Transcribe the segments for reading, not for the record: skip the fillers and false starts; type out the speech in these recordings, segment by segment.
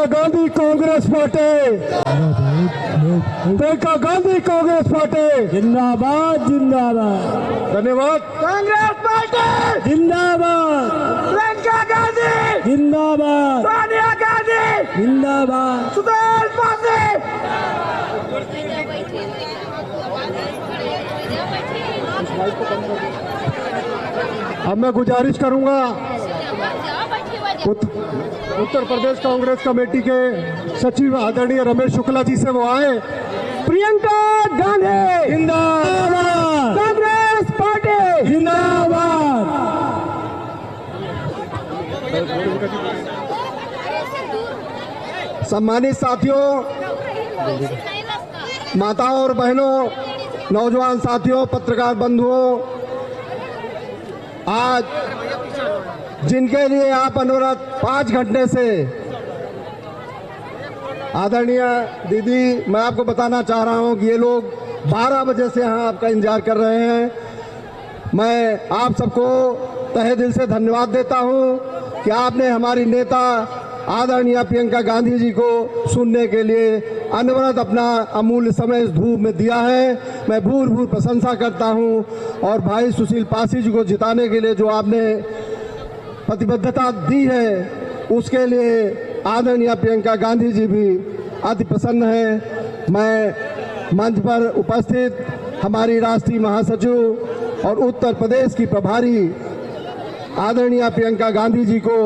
Priyanka Gandhi Congress party, Priyanka Gandhi Congress party जिंदाबाद जिंदाबाद। धन्यवाद। कांग्रेस पार्टी जिंदाबाद, प्रियंका गांधी जिंदाबाद, सोनिया गांधी जिंदाबाद। सुशील पासी। अब मैं गुजारिश करूंगा उत्तर प्रदेश कांग्रेस कमेटी के सचिव आदरणीय रमेश शुक्ला जी से वो आए। प्रियंका गांधी जिंदाबाद, कांग्रेस पार्टी जिंदाबाद। सम्मानित साथियों, माताओं और बहनों, नौजवान साथियों, पत्रकार बंधुओं, आज जिनके लिए आप अनवरत 5 घंटे से, आदरणीय दीदी, मैं आपको बताना चाह रहा हूं कि ये लोग 12 बजे से यहाँ आपका इंतजार कर रहे हैं। मैं आप सबको तहे दिल से धन्यवाद देता हूं कि आपने हमारी नेता आदरणीय प्रियंका गांधी जी को सुनने के लिए अनवरत अपना अमूल्य समय इस धूप में दिया है। मैं भूर भूर प्रशंसा करता हूं। और भाई सुशील पासी जी को जिताने के लिए जो आपने प्रतिबद्धता दी है, उसके लिए आदरणीय प्रियंका गांधी जी भी अति प्रसन्न है। मैं मंच पर उपस्थित हमारी राष्ट्रीय महासचिव और उत्तर प्रदेश की प्रभारी आदरणीय प्रियंका गांधी जी को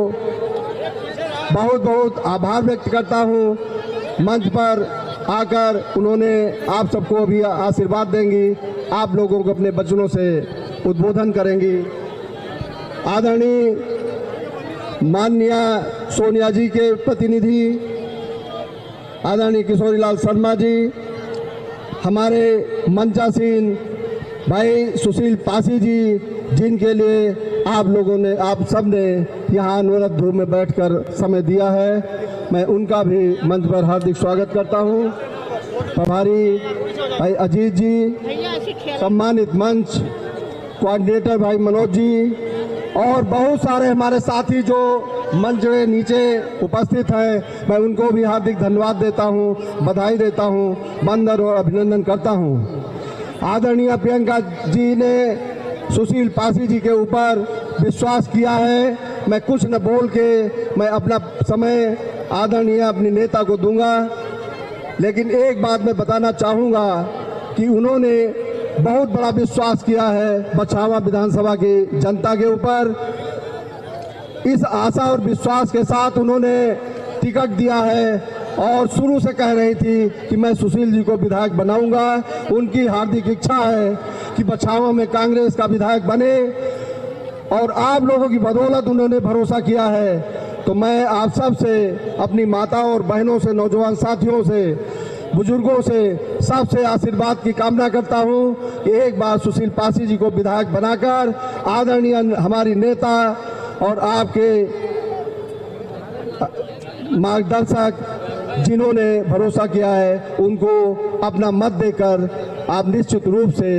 बहुत बहुत आभार व्यक्त करता हूं। मंच पर आकर उन्होंने आप सबको भी आशीर्वाद देंगी, आप लोगों को अपने वचनों से उद्बोधन करेंगी। आदरणीय माननीय सोनिया जी के प्रतिनिधि आदरणीय किशोरीलाल शर्मा जी, हमारे मंचासीन भाई सुशील पासी जी, जिनके लिए आप लोगों ने, आप सब ने यहाँ अनवरत धूप में बैठकर समय दिया है, मैं उनका भी मंच पर हार्दिक स्वागत करता हूँ। प्रभारी भाई अजीत जी, सम्मानित मंच कोऑर्डिनेटर भाई मनोज जी, और बहुत सारे हमारे साथी जो मंच के नीचे उपस्थित हैं, मैं उनको भी हार्दिक धन्यवाद देता हूं, बधाई देता हूं, वंदन और अभिनंदन करता हूं। आदरणीय प्रियंका जी ने सुशील पासी जी के ऊपर विश्वास किया है। मैं कुछ न बोल के मैं अपना समय आदरणीय अपनी नेता को दूंगा, लेकिन एक बात मैं बताना चाहूँगा कि उन्होंने बहुत बड़ा विश्वास किया है बछावा विधानसभा की जनता के ऊपर। इस आशा और विश्वास के साथ उन्होंने टिकट दिया है और शुरू से कह रही थी कि मैं सुशील जी को विधायक बनाऊंगा। उनकी हार्दिक इच्छा है कि बछावा में कांग्रेस का विधायक बने, और आप लोगों की बदौलत उन्होंने भरोसा किया है। तो मैं आप सब से, अपनी माताओं और बहनों से, नौजवान साथियों से, बुजुर्गों से, सबसे आशीर्वाद की कामना करता हूं कि एक बार सुशील पासी जी को विधायक बनाकर आदरणीय हमारी नेता और आपके मार्गदर्शक जिन्होंने भरोसा किया है, उनको अपना मत देकर आप निश्चित रूप से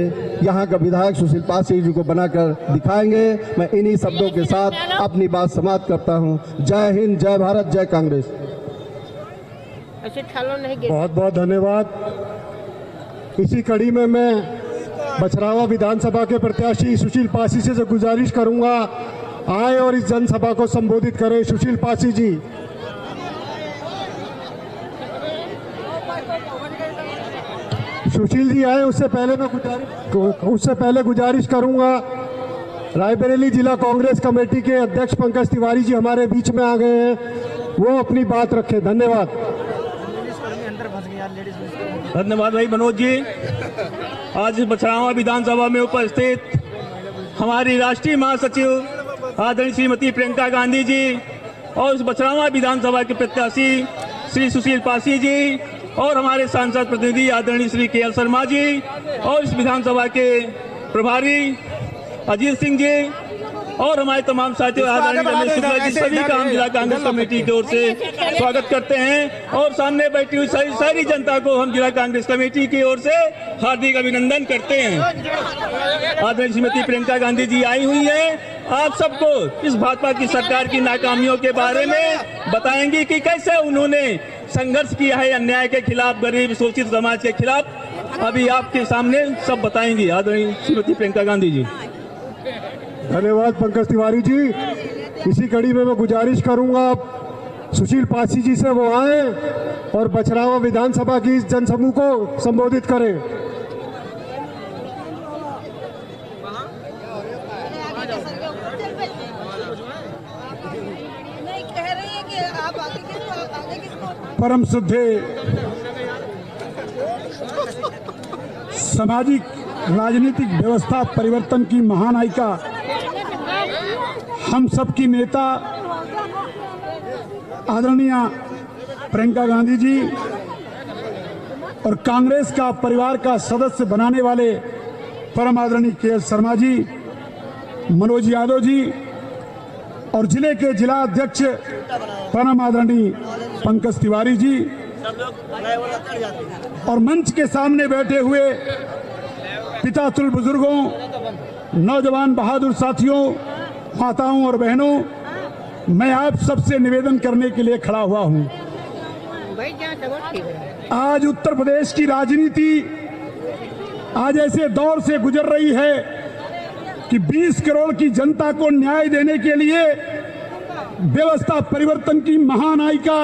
यहाँ का विधायक सुशील पासी जी को बनाकर दिखाएंगे। मैं इन्हीं शब्दों के साथ अपनी बात समाप्त करता हूँ। जय हिंद, जय भारत, जय कांग्रेस। बहुत बहुत धन्यवाद। इसी कड़ी में मैं बछरावा विधानसभा के प्रत्याशी सुशील पासी से गुजारिश करूंगा, आए और इस जनसभा को संबोधित करें। सुशील पासी जी। सुशील जी आए, उससे पहले गुजारिश करूंगा, रायबरेली जिला कांग्रेस कमेटी के अध्यक्ष पंकज तिवारी जी हमारे बीच में आ गए हैं, वो अपनी बात रखें। धन्यवाद। धन्यवाद भाई मनोज जी। आज बछरावा विधानसभा में उपस्थित हमारी राष्ट्रीय महासचिव आदरणीय श्रीमती प्रियंका गांधी जी और इस बछरावा विधानसभा के प्रत्याशी श्री सुशील पासी जी और हमारे सांसद प्रतिनिधि आदरणीय श्री के एल शर्मा जी और इस विधानसभा के प्रभारी अजीत सिंह जी और हमारे तमाम साथियों आदरणीय रमेश शुक्ला जी, सभी का हम जिला कांग्रेस कमेटी की ओर से स्वागत करते हैं और सामने बैठी हुई सारी जनता को हम जिला कांग्रेस कमेटी की ओर से हार्दिक अभिनंदन करते हैं। आदरणीय श्रीमती प्रियंका गांधी जी आई हुई है आप सबको इस भाजपा की सरकार की नाकामियों के बारे में बताएंगी कि कैसे उन्होंने संघर्ष किया है अन्याय के खिलाफ, गरीब शोषित समाज के खिलाफ। अभी आपके सामने सब बताएंगी आदरणीय श्रीमती प्रियंका गांधी जी। धन्यवाद पंकज तिवारी जी। इसी कड़ी में मैं गुजारिश करूंगा सुशील पासी जी से वो आए और बछरावा विधानसभा की इस जनसमूह को संबोधित करें। परम श्रद्धे सामाजिक राजनीतिक व्यवस्था परिवर्तन की महानायिका, हम सबकी नेता आदरणीय प्रियंका गांधी जी और कांग्रेस का परिवार का सदस्य बनाने वाले परम आदरणीय के शर्मा जी, मनोज यादव जी और जिले के जिला अध्यक्ष परम आदरणीय पंकज तिवारी जी और मंच के सामने बैठे हुए पितातुल बुजुर्गों, नौजवान बहादुर साथियों, माताओं और बहनों, मैं आप सबसे निवेदन करने के लिए खड़ा हुआ हूं। आज उत्तर प्रदेश की राजनीति आज ऐसे दौर से गुजर रही है कि 20 करोड़ की जनता को न्याय देने के लिए व्यवस्था परिवर्तन की महानायिका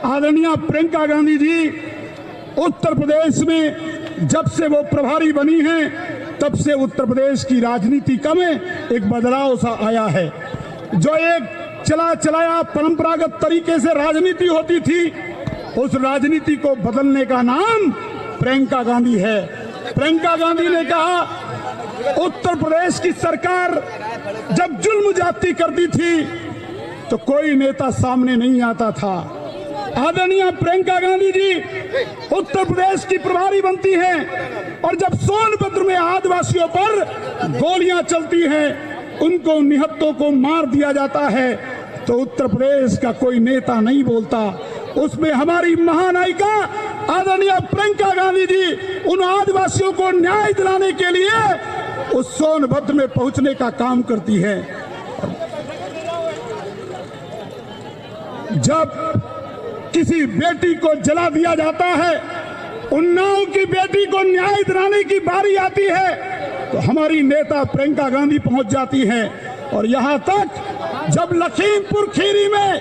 आदरणीय प्रियंका गांधी जी उत्तर प्रदेश में जब से वो प्रभारी बनी हैं तब से उत्तर प्रदेश की राजनीति का में एक बदलाव सा आया है। जो एक चलाया परंपरागत तरीके से राजनीति होती थी, उस राजनीति को बदलने का नाम प्रियंका गांधी है। प्रियंका गांधी ने कहा उत्तर प्रदेश की सरकार जब जुल्म जाती करती थी तो कोई नेता सामने नहीं आता था। आदरणीय प्रियंका गांधी जी उत्तर प्रदेश की प्रभारी बनती हैं और जब सोनभद्र में आदिवासियों पर गोलियां चलती हैं, उनको निहत्तों को मार दिया जाता है, तो उत्तर प्रदेश का कोई नेता नहीं बोलता। उसमें हमारी महानायिका आदरणीय प्रियंका गांधी जी उन आदिवासियों को न्याय दिलाने के लिए उस सोनभद्र में पहुंचने का काम करती है। जब किसी बेटी को जला दिया जाता है, उन्नाव की बेटी को न्याय दिलाने की बारी आती है, तो हमारी नेता प्रियंका गांधी पहुंच जाती हैं। और यहां तक जब लखीमपुर खीरी में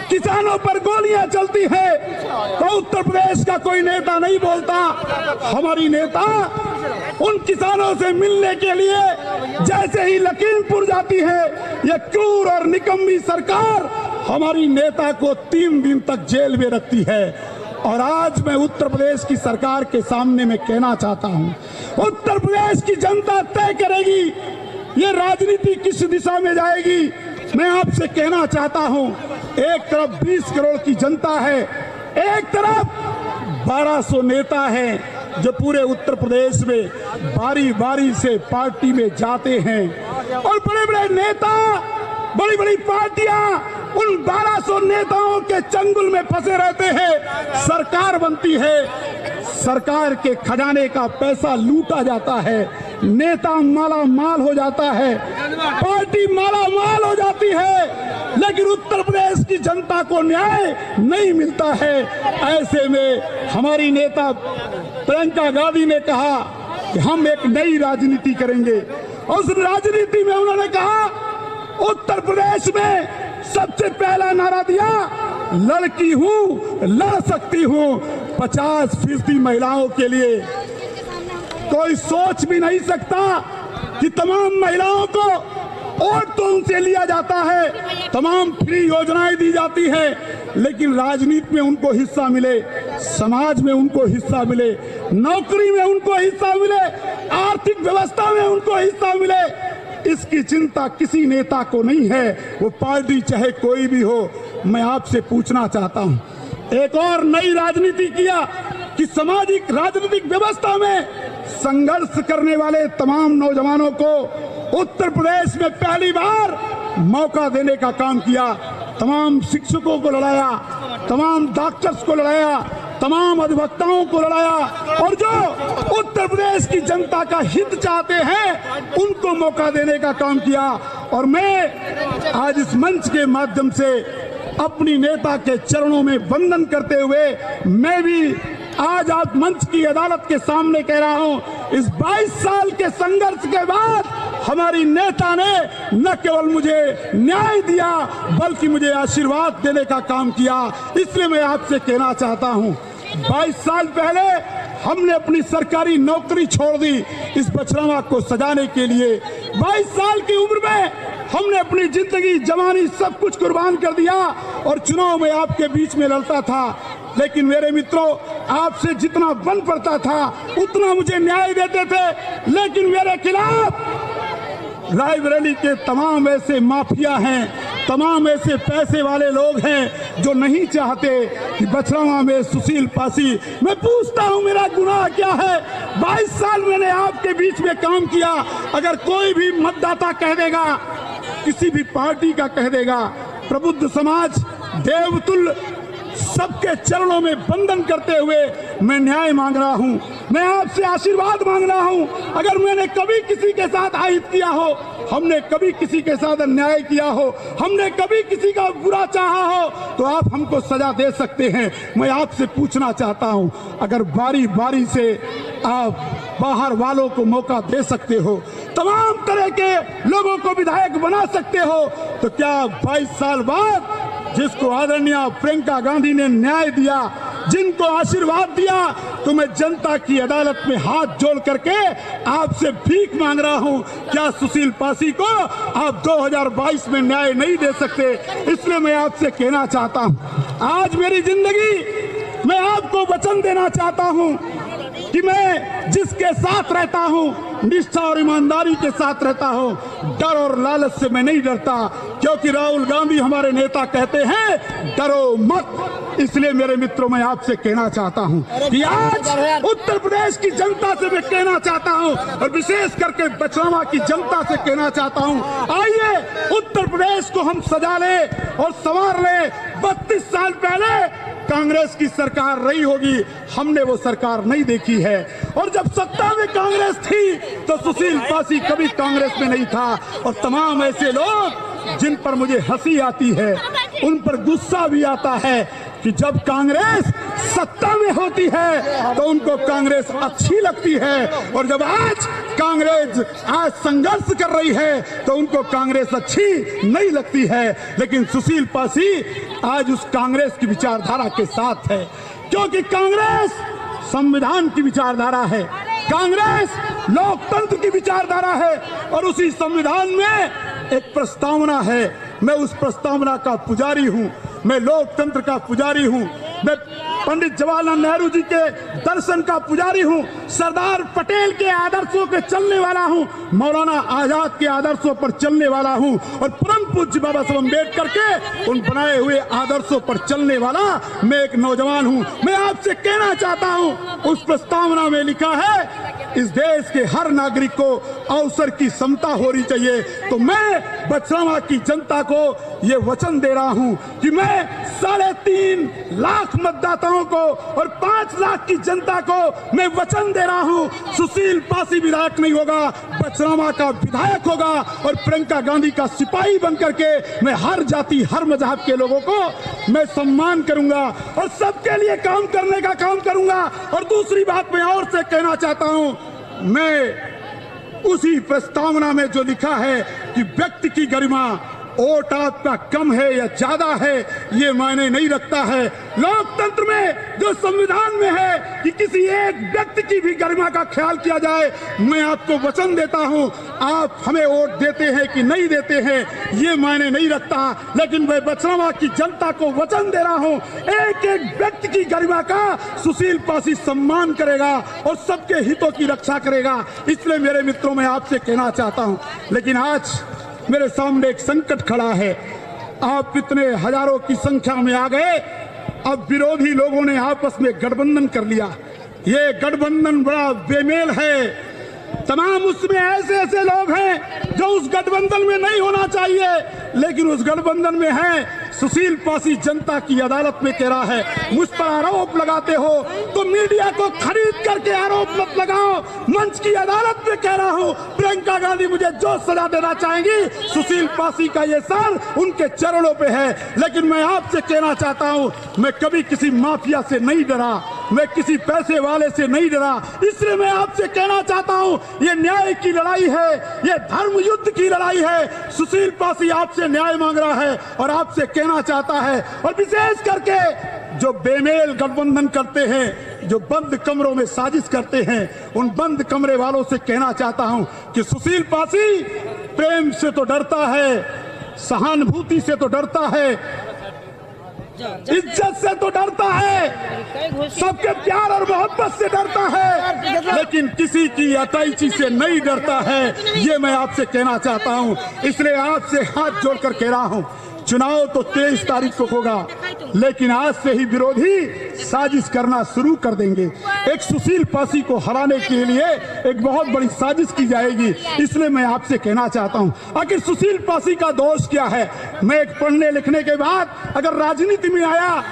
किसानों पर गोलियां चलती है तो उत्तर प्रदेश का कोई नेता नहीं बोलता। हमारी नेता उन किसानों से मिलने के लिए जैसे ही लखीमपुर जाती है, ये क्रूर और निकम्मी सरकार हमारी नेता को 3 दिन तक जेल में रखती है। और आज मैं उत्तर प्रदेश की सरकार के सामने में कहना चाहता हूं, उत्तर प्रदेश की जनता तय करेगी ये राजनीति किस दिशा में जाएगी। मैं आपसे कहना चाहता हूं, एक तरफ 20 करोड़ की जनता है, एक तरफ 1200 नेता हैं जो पूरे उत्तर प्रदेश में बारी बारी से पार्टी में जाते हैं। और बड़े बड़े नेता, बड़ी बड़ी पार्टियां उन 1200 नेताओं के चंगुल में फंसे रहते हैं। सरकार बनती है, सरकार के खजाने का पैसा लूटा जाता है, नेता माला माल हो जाता है, पार्टी माला माल हो जाती है, लेकिन उत्तर प्रदेश की जनता को न्याय नहीं मिलता है। ऐसे में हमारी नेता प्रियंका गांधी ने कहा कि हम एक नई राजनीति करेंगे। उस राजनीति में उन्होंने कहा उत्तर प्रदेश में सबसे पहला नारा दिया, लड़की हूं लड़ सकती हूं 50% महिलाओं के लिए। कोई सोच भी नहीं सकता कि तमाम महिलाओं को वोट तो उनसे लिया जाता है, तमाम फ्री योजनाएं दी जाती है, लेकिन राजनीति में उनको हिस्सा मिले, समाज में उनको हिस्सा मिले, नौकरी में उनको हिस्सा मिले, आर्थिक व्यवस्था में उनको हिस्सा मिले, इसकी चिंता किसी नेता को नहीं है, वो पार्टी चाहे कोई भी हो। मैं आपसे पूछना चाहता हूं, एक और नई राजनीति किया कि सामाजिक राजनीतिक व्यवस्था में संघर्ष करने वाले तमाम नौजवानों को उत्तर प्रदेश में पहली बार मौका देने का काम किया। तमाम शिक्षकों को लड़ाया, तमाम डॉक्टर्स को लड़ाया, तमाम अधिवक्ताओं को लड़ाया, और जो उत्तर उत्तर प्रदेश की जनता का हित चाहते हैं उनको मौका देने का काम किया। और मैं आज इस मंच के माध्यम से अपनी नेता के चरणों में वंदन करते हुए मैं भी आज आप मंच की अदालत के सामने कह रहा हूं, इस 22 साल के संघर्ष के बाद हमारी नेता ने न केवल मुझे न्याय दिया बल्कि मुझे आशीर्वाद देने का काम किया। इसलिए मैं आपसे कहना चाहता हूं, 22 साल पहले हमने अपनी सरकारी नौकरी छोड़ दी इस बछरावा को सजाने के लिए। 22 साल की उम्र में हमने अपनी जिंदगी, जवानी सब कुछ कुर्बान कर दिया और चुनाव में आपके बीच में लड़ता था। लेकिन मेरे मित्रों, आपसे जितना बन पड़ता था उतना मुझे न्याय देते थे, लेकिन मेरे खिलाफ रायबरेली के तमाम ऐसे माफिया हैं, तमाम ऐसे पैसे वाले लोग हैं जो नहीं चाहते कि बछरावा में सुशील पासी। मैं पूछता हूं, मेरा गुनाह क्या है? 22 साल मैंने आपके बीच में काम किया। अगर कोई भी मतदाता कह देगा, किसी भी पार्टी का कह देगा, प्रबुद्ध समाज देवतुल्य सबके चरणों में वंदन करते हुए मैं न्याय मांग रहा हूं, मैं आपसे आशीर्वाद मांग रहा हूं। अगर मैंने कभी किसी के साथ आहित किया हो, हमने कभी किसी के साथ अन्याय किया हो, हमने कभी किसी का बुरा चाहा हो, तो आप हमको सजा दे सकते हैं। मैं आपसे पूछना चाहता हूं, अगर बारी बारी से आप बाहर वालों को मौका दे सकते हो, तमाम तरह के लोगों को विधायक बना सकते हो, तो क्या 22 साल बाद जिसको आदरणीय प्रियंका गांधी ने न्याय दिया, जिनको आशीर्वाद दिया, तो मैं जनता की अदालत में हाथ जोड़ करके आपसे भीख मांग रहा हूं, क्या सुशील पासी को आप 2022 में न्याय नहीं दे सकते? इसलिए मैं आपसे कहना चाहता हूं, आज मेरी जिंदगी मैं आपको वचन देना चाहता हूं कि मैं जिसके साथ रहता हूं, निष्ठा और ईमानदारी के साथ रहता हूं, डर और लालच से मैं नहीं डरता, क्योंकि राहुल गांधी हमारे नेता कहते हैं डरो मत। इसलिए मेरे मित्रों, मैं आपसे कहना चाहता हूं कि आज उत्तर प्रदेश की जनता से मैं कहना चाहता हूं, और विशेष करके बछरावा की जनता से कहना चाहता हूं, आइए उत्तर प्रदेश को हम सजा ले और संवार ले। 32 साल पहले कांग्रेस की सरकार रही होगी, हमने वो सरकार नहीं देखी है, और जब सत्ता में कांग्रेस थी तो सुशील पासी कभी कांग्रेस में नहीं था। और तमाम ऐसे लोग जिन पर मुझे हंसी आती है, उन पर गुस्सा भी आता है कि जब कांग्रेस सत्ता में होती है तो उनको कांग्रेस अच्छी लगती है, और जब आज कांग्रेस आज संघर्ष कर रही है तो उनको कांग्रेस अच्छी नहीं लगती है। लेकिन सुशील पासी आज उस कांग्रेस की विचारधारा के साथ है, क्योंकि कांग्रेस संविधान की विचारधारा है, कांग्रेस लोकतंत्र की विचारधारा है, और उसी संविधान में एक प्रस्तावना है। मैं उस प्रस्तावना का पुजारी हूं, मैं लोकतंत्र का पुजारी हूं, मैं पंडित जवाहरलाल नेहरू जी के दर्शन का पुजारी हूं, सरदार पटेल के आदर्शों के चलने वाला हूं, मौलाना आजाद के आदर्शों पर चलने वाला हूं, और परम पूज्य बाबा साहब अम्बेडकर के उन बनाए हुए आदर्शों पर चलने वाला मैं एक नौजवान हूं। मैं आपसे कहना चाहता हूं, उस प्रस्तावना में लिखा है इस देश के हर नागरिक को अवसर की समता होनी चाहिए। तो मैं बछरावा की जनता को ये वचन दे रहा हूं कि मैं 3.5 लाख मतदाताओं को और 5 लाख की जनता को मैं वचन दे रहा हूं, सुशील पासी विधायक नहीं होगा, बछरावा का विधायक होगा, और प्रियंका गांधी का सिपाही बनकर के मैं हर जाति हर मजहब के लोगों को मैं सम्मान करूंगा और सबके लिए काम करने का काम करूंगा। और दूसरी बात मैं और से कहना चाहता हूं, मैं उसी प्रस्तावना में जो लिखा है कि व्यक्ति की गरिमा, वोट आपका कम है या ज्यादा है ये मायने नहीं रखता है। लोकतंत्र में जो संविधान में है कि किसी एक व्यक्ति की भी गरिमा का ख्याल किया जाए, मैं आपको वचन देता हूं, आप हमें वोट देते हैं कि नहीं देते हैं ये मायने नहीं रखता, लेकिन मैं बछरावा की जनता को वचन दे रहा हूं, एक एक व्यक्ति की गरिमा का सुशील पासी सम्मान करेगा और सबके हितों की रक्षा करेगा। इसलिए मेरे मित्रों, मैं आपसे कहना चाहता हूं, लेकिन आज मेरे सामने एक संकट खड़ा है। आप इतने हजारों की संख्या में आ गए, अब विरोधी लोगों ने आपस में गठबंधन कर लिया। ये गठबंधन बड़ा बेमेल है, तमाम उसमें ऐसे ऐसे लोग हैं जो उस गठबंधन में नहीं होना चाहिए, लेकिन उस गठबंधन में हैं। सुशील पासी जनता की अदालत में कह रहा है, मुझ पर आरोप लगाते हो तो मीडिया को खरीद करके आरोप मत लगाओ। मंच की अदालत में कह रहा हूं, प्रियंका गांधी मुझे जो सजा देना चाहेंगी, सुशील पासी का ये सर उनके चरणों पे है। लेकिन मैं आपसे कहना चाहता हूं, मैं कभी किसी माफिया से नहीं डरा, मैं किसी पैसे वाले से नहीं डरा। इसलिए मैं आपसे कहना चाहता हूं, ये न्याय की लड़ाई है, ये धर्म युद्ध की लड़ाई है। सुशील पासी आपसे न्याय मांग रहा है और आपसे कहना चाहता है, और विशेष करके जो बेमेल गठबंधन करते हैं, जो बंद कमरों में साजिश करते हैं, उन बंद कमरे वालों से कहना चाहता हूं कि सुशील पासी प्रेम से तो डरता है, सहानुभूति से तो डरता है, इज्जत से तो डरता है, सबके प्यार और मोहब्बत से डरता है, लेकिन किसी की अटैची से नहीं डरता है। ये मैं आपसे कहना चाहता हूं। इसलिए आपसे हाथ जोड़कर कह रहा हूं, चुनाव तो 23 तारीख को होगा, लेकिन आज से ही विरोधी साजिश करना शुरू कर देंगे। एक सुशील पासी को हराने के लिए एक बहुत बड़ी साजिश की जाएगी। इसलिए मैं आपसे कहना चाहता हूं, आखिर सुशील पासी का दोष क्या है? मैं एक पढ़ने लिखने के बाद अगर राजनीति में आया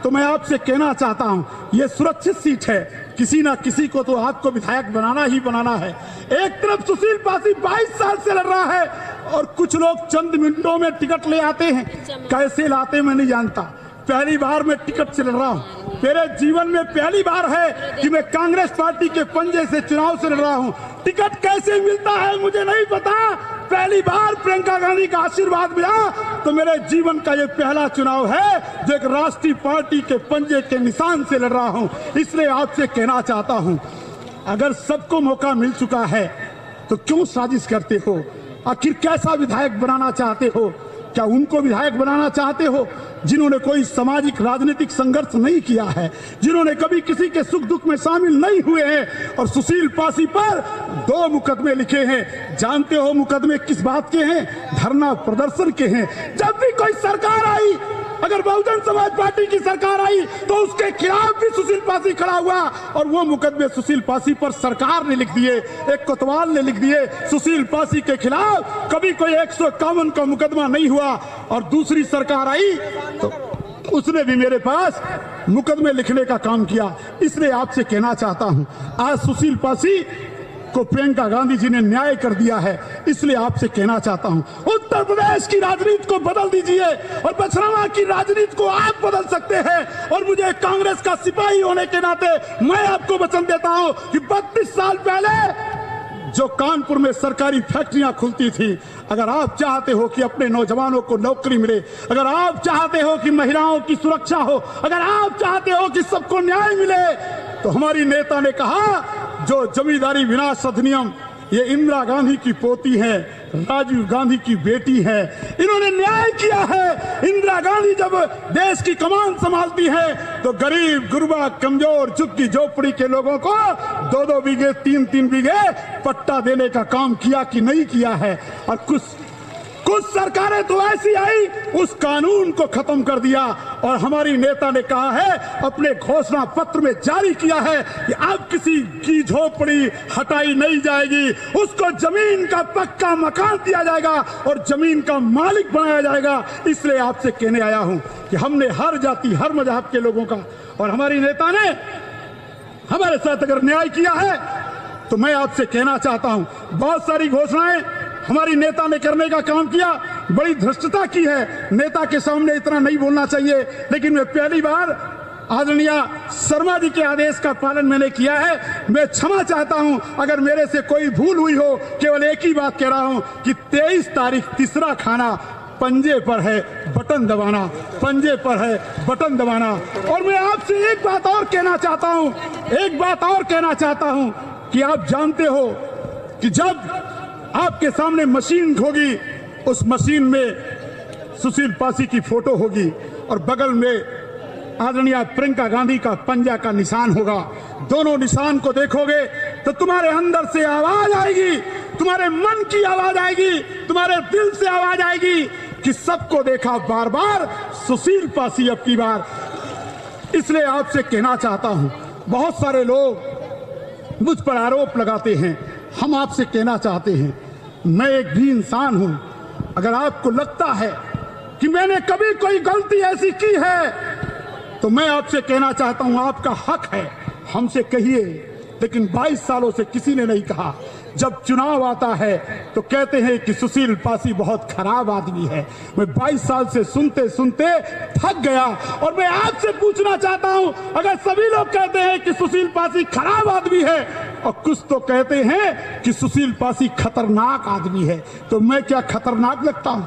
तो मैं आपसे कहना चाहता हूं, ये सुरक्षित सीट है, किसी ना किसी को तो आपको विधायक बनाना ही बनाना है। एक तरफ सुशील पासी 22 साल से लड़ रहा है और कुछ लोग चंद मिनटों में टिकट ले आते हैं। कैसे लाते मैं नहीं जानता, पहली बार मैं टिकट से लड़ रहा हूं। मेरे जीवन में पहली बार है कि मैं कांग्रेस पार्टी के पंजे से चुनाव से लड़ रहा हूं। टिकट कैसे मिलता है मुझे नहीं पता, पहली बार प्रियंका गांधी का आशीर्वाद मिला तो मेरे जीवन का ये पहला चुनाव है जो एक राष्ट्रीय पार्टी के पंजे के निशान से लड़ रहा हूं। इसलिए आपसे कहना चाहता हूं, अगर सबको मौका मिल चुका है तो क्यों साजिश करते हो? आखिर कैसा विधायक बनाना चाहते हो? क्या उनको विधायक बनाना चाहते हो जिन्होंने कोई सामाजिक राजनीतिक संघर्ष नहीं किया है, जिन्होंने कभी किसी के सुख दुख में शामिल नहीं हुए हैं? और सुशील पासी पर 2 मुकदमे लिखे हैं। जानते हो मुकदमे किस बात के हैं? धरना प्रदर्शन के हैं। जब भी कोई सरकार आई, अगर बहुजन समाज पार्टी की सरकार आई तो उसके खिलाफ भी सुशील पासी खड़ा हुआ और वो मुकदमे सुशील पासी पर सरकार ने लिख दिए, एक कोतवाल ने लिख दिए। सुशील पासी के खिलाफ कभी कोई 151 का मुकदमा नहीं हुआ और दूसरी सरकार आई तो उसने भी मेरे पास मुकदमे लिखने का काम किया। इसलिए आपसे कहना चाहता हूं, आज सुशील पासी को प्रियंका गांधी जी ने न्याय कर दिया है। इसलिए आपसे कहना चाहता हूं, उत्तर प्रदेश की राजनीति को बदल दीजिए और बछरावा की राजनीति को आप बदल सकते हैं। और मुझे कांग्रेस का सिपाही होने के नाते मैं आपको वचन देता हूं कि 32 साल पहले जो कानपुर में सरकारी फैक्ट्रियां खुलती थी, अगर आप चाहते हो कि अपने नौजवानों को नौकरी मिले, अगर आप चाहते हो कि महिलाओं की सुरक्षा हो, अगर आप चाहते हो कि सबको न्याय मिले, तो हमारी नेता ने कहा जो जमींदारी विनाश अधिनियम, ये इंदिरा गांधी की पोती है, राजीव गांधी की बेटी है, इन्होंने न्याय किया है। इंदिरा गांधी जब देश की कमान संभालती है तो गरीब गुरबा कमजोर झुग्गी झोपड़ी के लोगों को 2-2 बीघे 3-3 बीघे पट्टा देने का काम किया कि नहीं किया है? और कुछ सरकारें तो ऐसी आई उस कानून को खत्म कर दिया। और हमारी नेता ने कहा है, अपने घोषणा पत्र में जारी किया है कि अब किसी की झोपड़ी हटाई नहीं जाएगी, उसको जमीन का पक्का मकान दिया जाएगा और जमीन का मालिक बनाया जाएगा। इसलिए आपसे कहने आया हूं कि हमने हर जाति हर मजहब के लोगों का, और हमारी नेता ने हमारे साथ अगर न्याय किया है तो मैं आपसे कहना चाहता हूं, बहुत सारी घोषणाएं हमारी नेता ने करने का काम किया, बड़ी धृष्टता की है। नेता के सामने इतना नहीं बोलना चाहिए, लेकिन मैं पहली बार आदरणीय शर्मा जी के आदेश का पालन मैंने किया है। मैं क्षमा चाहता हूं अगर मेरे से कोई भूल हुई हो। केवल एक ही बात कह रहा हूं कि 23 तारीख तीसरा खाना पंजे पर है बटन दबाना, पंजे पर है बटन दबाना। और मैं आपसे एक बात और कहना चाहता हूं कि आप जानते हो कि जब आपके सामने मशीन होगी, उस मशीन में सुशील पासी की फोटो होगी और बगल में आदरणीय प्रियंका गांधी का पंजा का निशान होगा। दोनों निशान को देखोगे तो तुम्हारे अंदर से आवाज आएगी, तुम्हारे मन की आवाज आएगी, तुम्हारे दिल से आवाज आएगी कि सबको देखा बार बार सुशील पासी अब की बार। इसलिए आपसे कहना चाहता हूं, बहुत सारे लोग मुझ पर आरोप लगाते हैं, हम आपसे कहना चाहते हैं, मैं एक भी इंसान हूं। अगर आपको लगता है कि मैंने कभी कोई गलती ऐसी की है तो मैं आपसे कहना चाहता हूं, आपका हक है, हमसे कहिए। लेकिन 22 सालों से किसी ने नहीं कहा। जब चुनाव आता है तो कहते हैं कि सुशील पासी बहुत खराब आदमी है। मैं 22 साल से सुनते सुनते थक गया और मैं आपसे पूछना चाहता हूं, अगर सभी लोग कहते हैं कि सुशील पासी खराब आदमी है और कुछ तो कहते हैं कि सुशील पासी खतरनाक आदमी है, तो मैं क्या खतरनाक लगता हूं?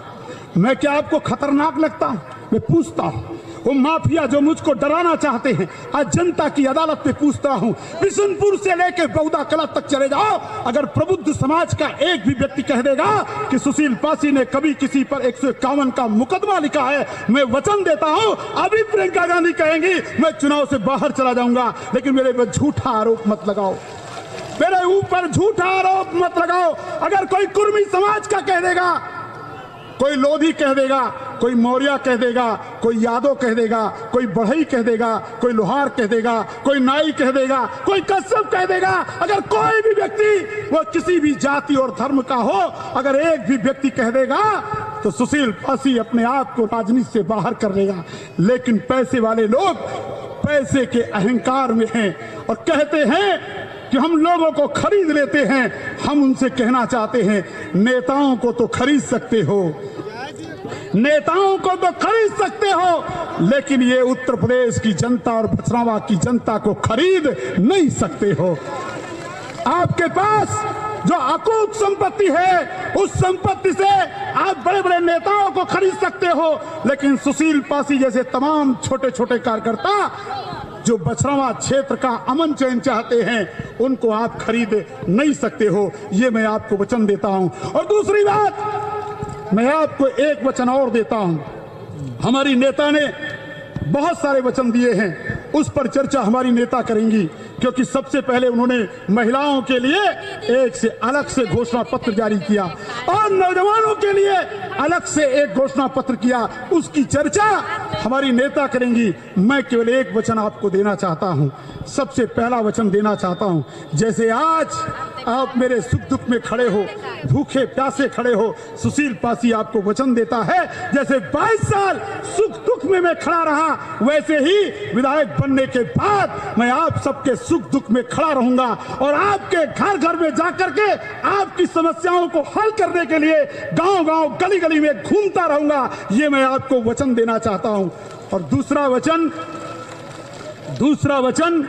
मैं क्या आपको खतरनाक लगता हूं? मैं पूछता हूं, वो माफिया जो मुझको डराना चाहते हैं, आज जनता की अदालत में पूछता हूं, बिशुनपुर से लेकर बौदा कला तक चले जाओ, अगर प्रबुद्ध समाज का एक भी व्यक्ति कह देगा कि सुशील पासी ने कभी किसी पर 151 का मुकदमा लिखा है, मैं वचन देता हूं, अभी प्रियंका गांधी कहेंगी मैं चुनाव से बाहर चला जाऊंगा। लेकिन मेरे पर झूठा आरोप मत लगाओ, मेरे ऊपर झूठा आरोप मत लगाओ। अगर कोई कुर्मी समाज का कह देगा, कोई लोधी कह देगा, कोई मौर्य कह देगा, कोई यादव कह देगा, कोई बढ़ई कह देगा, कोई लोहार कह देगा, कोई नाई कह देगा, कोई कश्यप कह देगा, अगर कोई भी व्यक्ति वो किसी भी जाति और धर्म का हो, अगर एक भी व्यक्ति कह देगा तो सुशील पासी अपने आप को राजनीति से बाहर कर लेगा। लेकिन पैसे वाले लोग पैसे के अहंकार में हैं और कहते हैं कि हम लोगों को खरीद लेते हैं। हम उनसे कहना चाहते हैं, नेताओं को तो खरीद सकते हो, नेताओं को तो खरीद सकते हो, लेकिन ये उत्तर प्रदेश की जनता और बछरावा की जनता को खरीद नहीं सकते हो। आपके पास जो अकूत संपत्ति है, उस संपत्ति से आप बड़े बड़े नेताओं को खरीद सकते हो, लेकिन सुशील पासी जैसे तमाम छोटे छोटे कार्यकर्ता जो बछरावा क्षेत्र का अमन चैन चाहते हैं, उनको आप खरीद नहीं सकते हो। ये मैं आपको वचन देता हूं। और दूसरी बात, मैं आपको एक वचन और देता हूं। हमारी नेता ने बहुत सारे वचन दिए हैं, उस पर चर्चा हमारी नेता करेंगी, क्योंकि सबसे पहले उन्होंने महिलाओं के लिए एक से अलग से घोषणा पत्र जारी किया और नौजवानों के लिए अलग से एक घोषणा पत्र किया, उसकी चर्चा हमारी नेता करेंगी। मैं केवल एक वचन आपको देना चाहता हूं। सबसे पहला वचन देना चाहता हूं, जैसे आज आप मेरे सुख दुख में खड़े हो, भूखे प्यासे खड़े हो, सुशील पासी आपको वचन देता है, जैसे 22 साल सुख दुख में मैं खड़ा रहा, वैसे ही विधायक बनने के बाद मैं आप सबके सुख दुख में खड़ा रहूंगा और आपके घर घर में जाकर के आपकी समस्याओं को हल करने के लिए गांव गांव गली गली में घूमता रहूंगा। ये मैं आपको वचन देना चाहता हूं। और दूसरा वचन,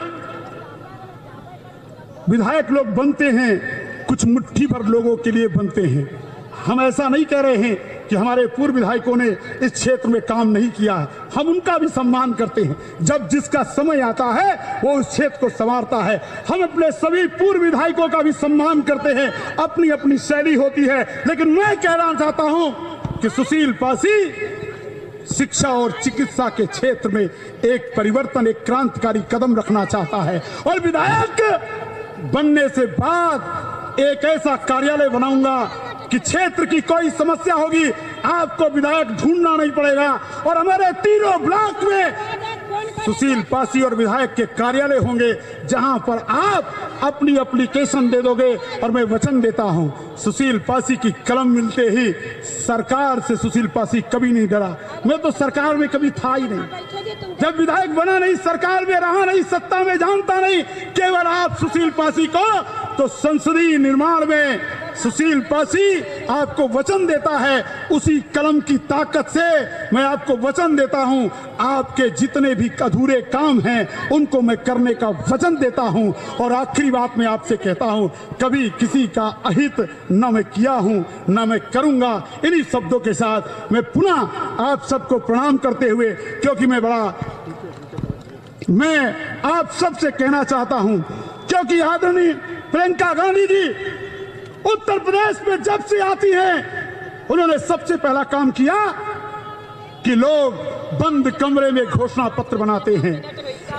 विधायक लोग बनते हैं कुछ मुट्ठी भर लोगों के लिए बनते हैं। हम ऐसा नहीं कह रहे हैं कि हमारे पूर्व विधायकों ने इस क्षेत्र में काम नहीं किया है, हम उनका भी सम्मान करते हैं। जब जिसका समय आता है वो उस क्षेत्र को संवारता है। हम अपने सभी पूर्व विधायकों का भी सम्मान करते हैं, अपनी अपनी शैली होती है। लेकिन मैं कहना चाहता हूं कि सुशील पासी शिक्षा और चिकित्सा के क्षेत्र में एक परिवर्तन, एक क्रांतिकारी कदम रखना चाहता है और विधायक बनने से बाद एक ऐसा कार्यालय बनाऊंगा कि क्षेत्र की कोई समस्या होगी आपको विधायक ढूंढना नहीं पड़ेगा और हमारे तीनों ब्लॉक में सुशील पासी और विधायक के कार्यालय होंगे, जहां पर आप अपनी एप्लीकेशन दे दोगे। और मैं वचन देता हूं, सुशील पासी की कलम मिलते ही सरकार से सुशील पासी कभी नहीं डरा। मैं तो सरकार में कभी था ही नहीं, जब विधायक बना नहीं, सरकार में रहा नहीं, सत्ता में जानता नहीं। केवल आप सुशील पासी को तो संसदीय निर्माण में सुशील पासी आपको वचन देता है, उसी कलम की ताकत से मैं आपको वचन देता हूं, आपके जितने भी अधूरे काम हैं उनको मैं करने का वचन देता हूं। और आखिरी बात मैं आपसे कहता हूं, कभी किसी का अहित न मैं किया हूं न मैं करूंगा। इन्हीं शब्दों के साथ मैं पुनः आप सबको प्रणाम करते हुए, क्योंकि मैं आप सबसे कहना चाहता हूं, क्योंकि आदरणीय प्रियंका गांधी जी उत्तर प्रदेश में जब से आती हैं, उन्होंने सबसे पहला काम किया कि लोग बंद कमरे में घोषणा पत्र बनाते हैं,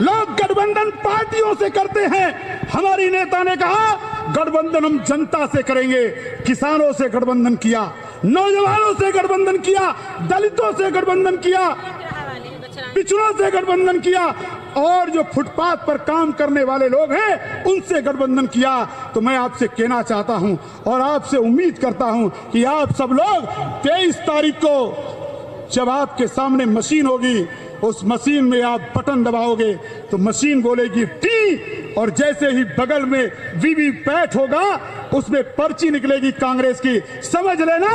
लोग गठबंधन पार्टियों से करते हैं। हमारी नेता ने कहा गठबंधन हम जनता से करेंगे। किसानों से गठबंधन किया, नौजवानों से गठबंधन किया, दलितों से गठबंधन किया, पिछड़ों से गठबंधन किया और जो फुटपाथ पर काम करने वाले लोग हैं उनसे गठबंधन किया। तो मैं आपसे कहना चाहता हूं और आपसे उम्मीद करता हूं कि आप सब लोग 23 तारीख को जब आपके सामने मशीन होगी, उस मशीन में आप बटन दबाओगे तो मशीन बोलेगी टी, और जैसे ही बगल में वीवीपैट होगा उसमें पर्ची निकलेगी कांग्रेस की। समझ लेना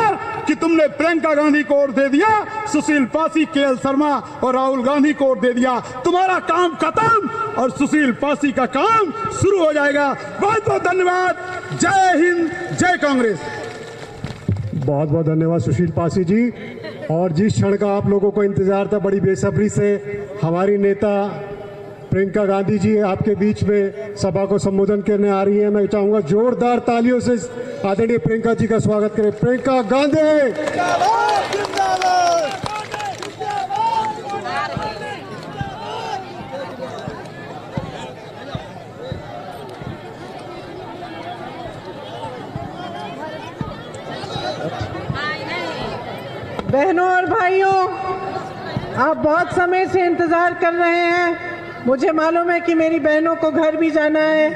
कि तुमने प्रियंका गांधी को वोट दे दिया, सुशील पासी, केएल शर्मा और राहुल गांधी को वोट दे दिया। तुम्हारा काम खत्म और सुशील पासी का काम शुरू हो जाएगा। बहुत बहुत धन्यवाद। जय हिंद, जय कांग्रेस। बहुत बहुत धन्यवाद सुशील पासी जी। और जिस क्षण का आप लोगों को इंतजार था, बड़ी बेसब्री से हमारी नेता प्रियंका गांधी जी आपके बीच में सभा को संबोधन करने आ रही है। मैं चाहूंगा जोरदार तालियों से आदरणीय प्रियंका जी का स्वागत करें। प्रियंका गांधी। बहनों और भाइयों, आप बहुत समय से इंतजार कर रहे हैं। मुझे मालूम है कि मेरी बहनों को घर भी जाना है,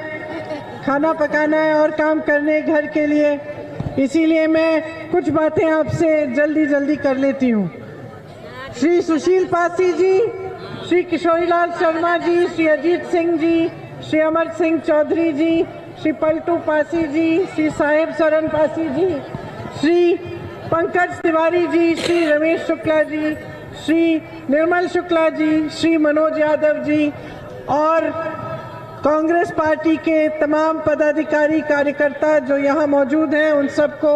खाना पकाना है और काम करने घर के लिए, इसीलिए मैं कुछ बातें आपसे जल्दी जल्दी कर लेती हूँ। श्री सुशील पासी जी, श्री किशोरीलाल शर्मा जी, श्री अजीत सिंह जी, श्री अमर सिंह चौधरी जी, श्री पलटू पासी जी, श्री साहेब सरन पासी जी, श्री पंकज तिवारी जी, श्री रमेश शुक्ला जी, श्री निर्मल शुक्ला जी, श्री मनोज यादव जी और कांग्रेस पार्टी के तमाम पदाधिकारी कार्यकर्ता जो यहाँ मौजूद हैं, उन सबको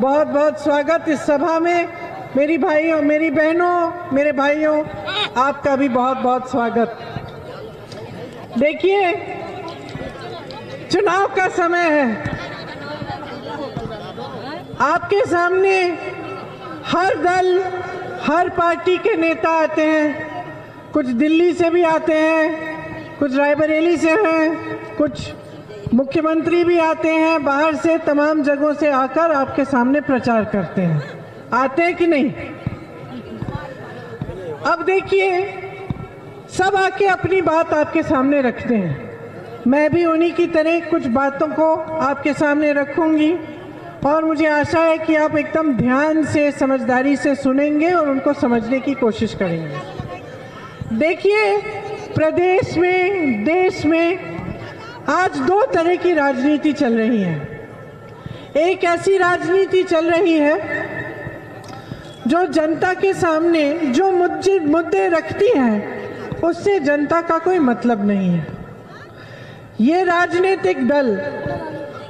बहुत बहुत स्वागत इस सभा में। मेरी भाइयों, मेरी बहनों, मेरे भाइयों, आपका भी बहुत बहुत स्वागत। देखिए, चुनाव का समय है। आपके सामने हर दल, हर पार्टी के नेता आते हैं। कुछ दिल्ली से भी आते हैं, कुछ रायबरेली से हैं, कुछ मुख्यमंत्री भी आते हैं। बाहर से तमाम जगहों से आकर आपके सामने प्रचार करते हैं। आते हैं कि नहीं? अब देखिए, सब आके अपनी बात आपके सामने रखते हैं। मैं भी उन्हीं की तरह कुछ बातों को आपके सामने रखूंगी और मुझे आशा है कि आप एकदम ध्यान से, समझदारी से सुनेंगे और उनको समझने की कोशिश करेंगे। देखिए, प्रदेश में, देश में आज दो तरह की राजनीति चल रही है। एक ऐसी राजनीति चल रही है जो जनता के सामने जो मुद्दे रखती है उससे जनता का कोई मतलब नहीं है। ये राजनीतिक दल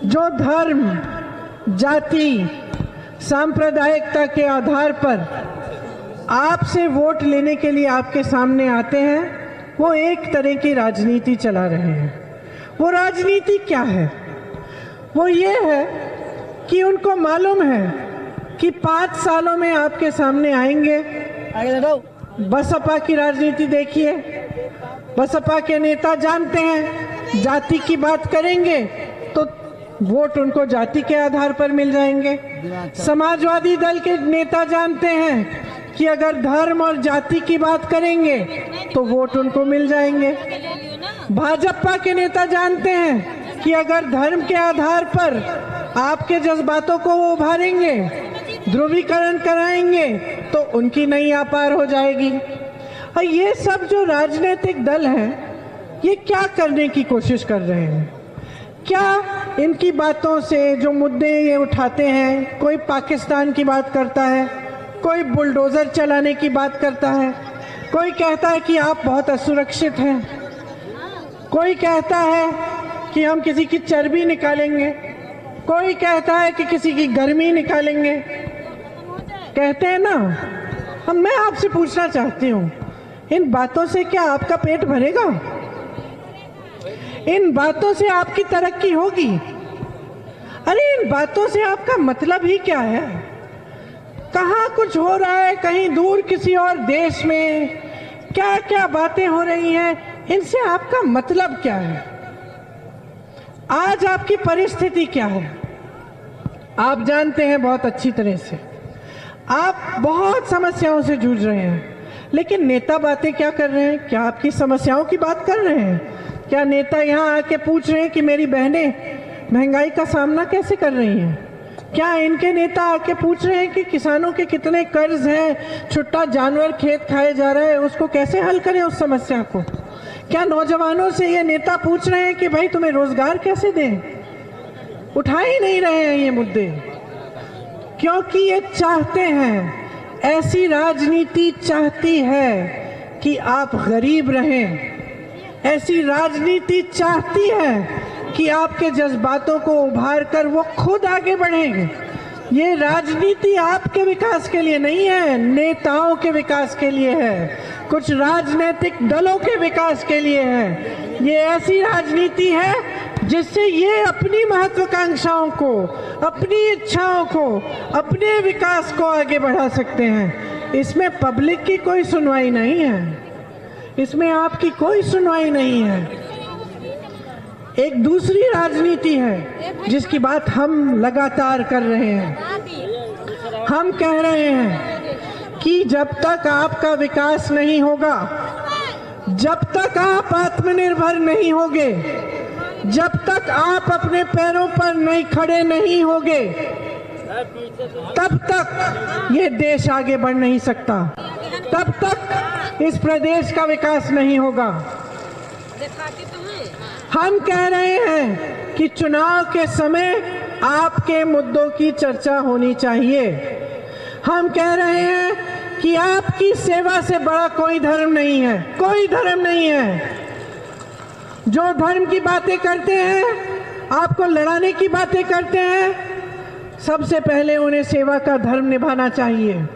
जो धर्म, जाति, सांप्रदायिकता के आधार पर आपसे वोट लेने के लिए आपके सामने आते हैं, वो एक तरह की राजनीति चला रहे हैं। वो राजनीति क्या है? वो ये है कि उनको मालूम है कि 5 सालों में आपके सामने आएंगे। बसपा की राजनीति देखिए, बसपा के नेता जानते हैं जाति की बात करेंगे तो वोट उनको जाति के आधार पर मिल जाएंगे। समाजवादी दल के नेता जानते हैं कि अगर धर्म और जाति की बात करेंगे तो वोट उनको मिल जाएंगे। भाजपा के नेता जानते हैं कि अगर धर्म के आधार पर आपके जज्बातों को वो उभारेंगे, ध्रुवीकरण कराएंगे तो उनकी नैया पार हो जाएगी। और ये सब जो राजनीतिक दल हैं, ये क्या करने की कोशिश कर रहे हैं? क्या इनकी बातों से जो मुद्दे ये उठाते हैं, कोई पाकिस्तान की बात करता है, कोई बुलडोजर चलाने की बात करता है, कोई कहता है कि आप बहुत असुरक्षित हैं, कोई कहता है कि हम किसी की चर्बी निकालेंगे, कोई कहता है कि किसी की गर्मी निकालेंगे। कहते हैं ना, मैं आपसे पूछना चाहती हूँ, इन बातों से क्या आपका पेट भरेगा? इन बातों से आपकी तरक्की होगी? अरे इन बातों से आपका मतलब ही क्या है? कहाँ कुछ हो रहा है, कहीं दूर किसी और देश में क्या क्या बातें हो रही हैं, इनसे आपका मतलब क्या है? आज आपकी परिस्थिति क्या है आप जानते हैं बहुत अच्छी तरह से। आप बहुत समस्याओं से जूझ रहे हैं, लेकिन नेता बातें क्या कर रहे हैं? क्या आपकी समस्याओं की बात कर रहे हैं? क्या नेता यहाँ आके पूछ रहे हैं कि मेरी बहनें महंगाई का सामना कैसे कर रही हैं? क्या इनके नेता आके पूछ रहे हैं कि किसानों के कितने कर्ज हैं, छुट्टा जानवर खेत खाए जा रहा है, उसको कैसे हल करें उस समस्या को? क्या नौजवानों से ये नेता पूछ रहे हैं कि भाई तुम्हें रोजगार कैसे दें? उठा ही नहीं रहे हैं ये मुद्दे, क्योंकि ये चाहते हैं, ऐसी राजनीति चाहती है कि आप गरीब रहें, ऐसी राजनीति चाहती है कि आपके जज्बातों को उभार कर वो खुद आगे बढ़ेंगे। ये राजनीति आपके विकास के लिए नहीं है, नेताओं के विकास के लिए है, कुछ राजनीतिक दलों के विकास के लिए है। ये ऐसी राजनीति है जिससे ये अपनी महत्वाकांक्षाओं को, अपनी इच्छाओं को, अपने विकास को आगे बढ़ा सकते हैं। इसमें पब्लिक की कोई सुनवाई नहीं है, इसमें आपकी कोई सुनवाई नहीं है। एक दूसरी राजनीति है जिसकी बात हम लगातार कर रहे हैं। हम कह रहे हैं कि जब तक आपका विकास नहीं होगा, जब तक आप आत्मनिर्भर नहीं होगे, जब तक आप अपने पैरों पर नहीं खड़े नहीं होगे, तब तक ये देश आगे बढ़ नहीं सकता, तब तक इस प्रदेश का विकास नहीं होगा। हम कह रहे हैं कि चुनाव के समय आपके मुद्दों की चर्चा होनी चाहिए। हम कह रहे हैं कि आपकी सेवा से बड़ा कोई धर्म नहीं है, कोई धर्म नहीं है। जो धर्म की बातें करते हैं, आपको लड़ाने की बातें करते हैं, सबसे पहले उन्हें सेवा का धर्म निभाना चाहिए।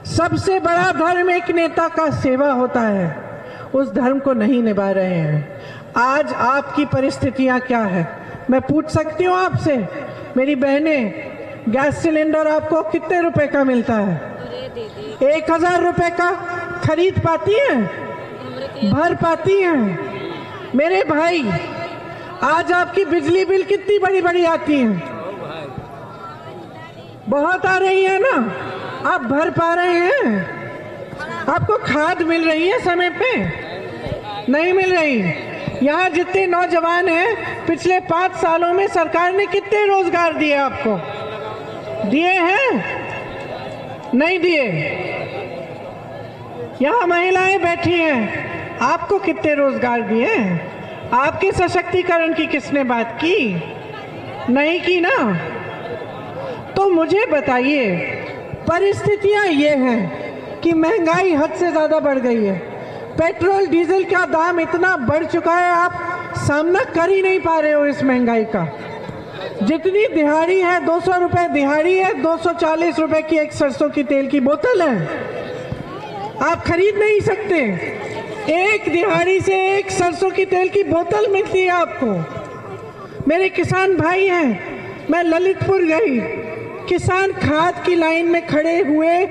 सबसे बड़ा धर्म एक नेता का सेवा होता है, उस धर्म को नहीं निभा रहे हैं। आज आपकी परिस्थितियां क्या है, मैं पूछ सकती हूँ आपसे, मेरी बहनें, गैस सिलेंडर आपको कितने रुपए का मिलता है? 1000 रुपए का खरीद पाती हैं, भर पाती हैं? मेरे भाई, आज आपकी बिजली बिल कितनी बड़ी बड़ी आती है? बहुत आ रही है ना? आप भर पा रहे हैं? आपको खाद मिल रही है समय पे? नहीं मिल रही। यहाँ जितने नौजवान हैं, पिछले 5 सालों में सरकार ने कितने रोजगार दिए आपको? दिए हैं? नहीं दिए। यहाँ महिलाएं बैठी हैं, आपको कितने रोजगार दिए हैं? आपके सशक्तिकरण की किसने बात की? नहीं की ना। तो मुझे बताइए, परिस्थितियां ये हैं कि महंगाई हद से ज्यादा बढ़ गई है, पेट्रोल डीजल का दाम इतना बढ़ चुका है, आप सामना कर ही नहीं पा रहे हो इस महंगाई का। जितनी दिहाड़ी है, 200 रुपए दिहाड़ी है, 240 रुपए की एक सरसों की तेल की बोतल है, आप खरीद नहीं सकते। एक दिहाड़ी से एक सरसों की तेल की बोतल मिलती है आपको। मेरे किसान भाई हैं, मैं ललितपुर गई, किसान खाद की लाइन में खड़े हुए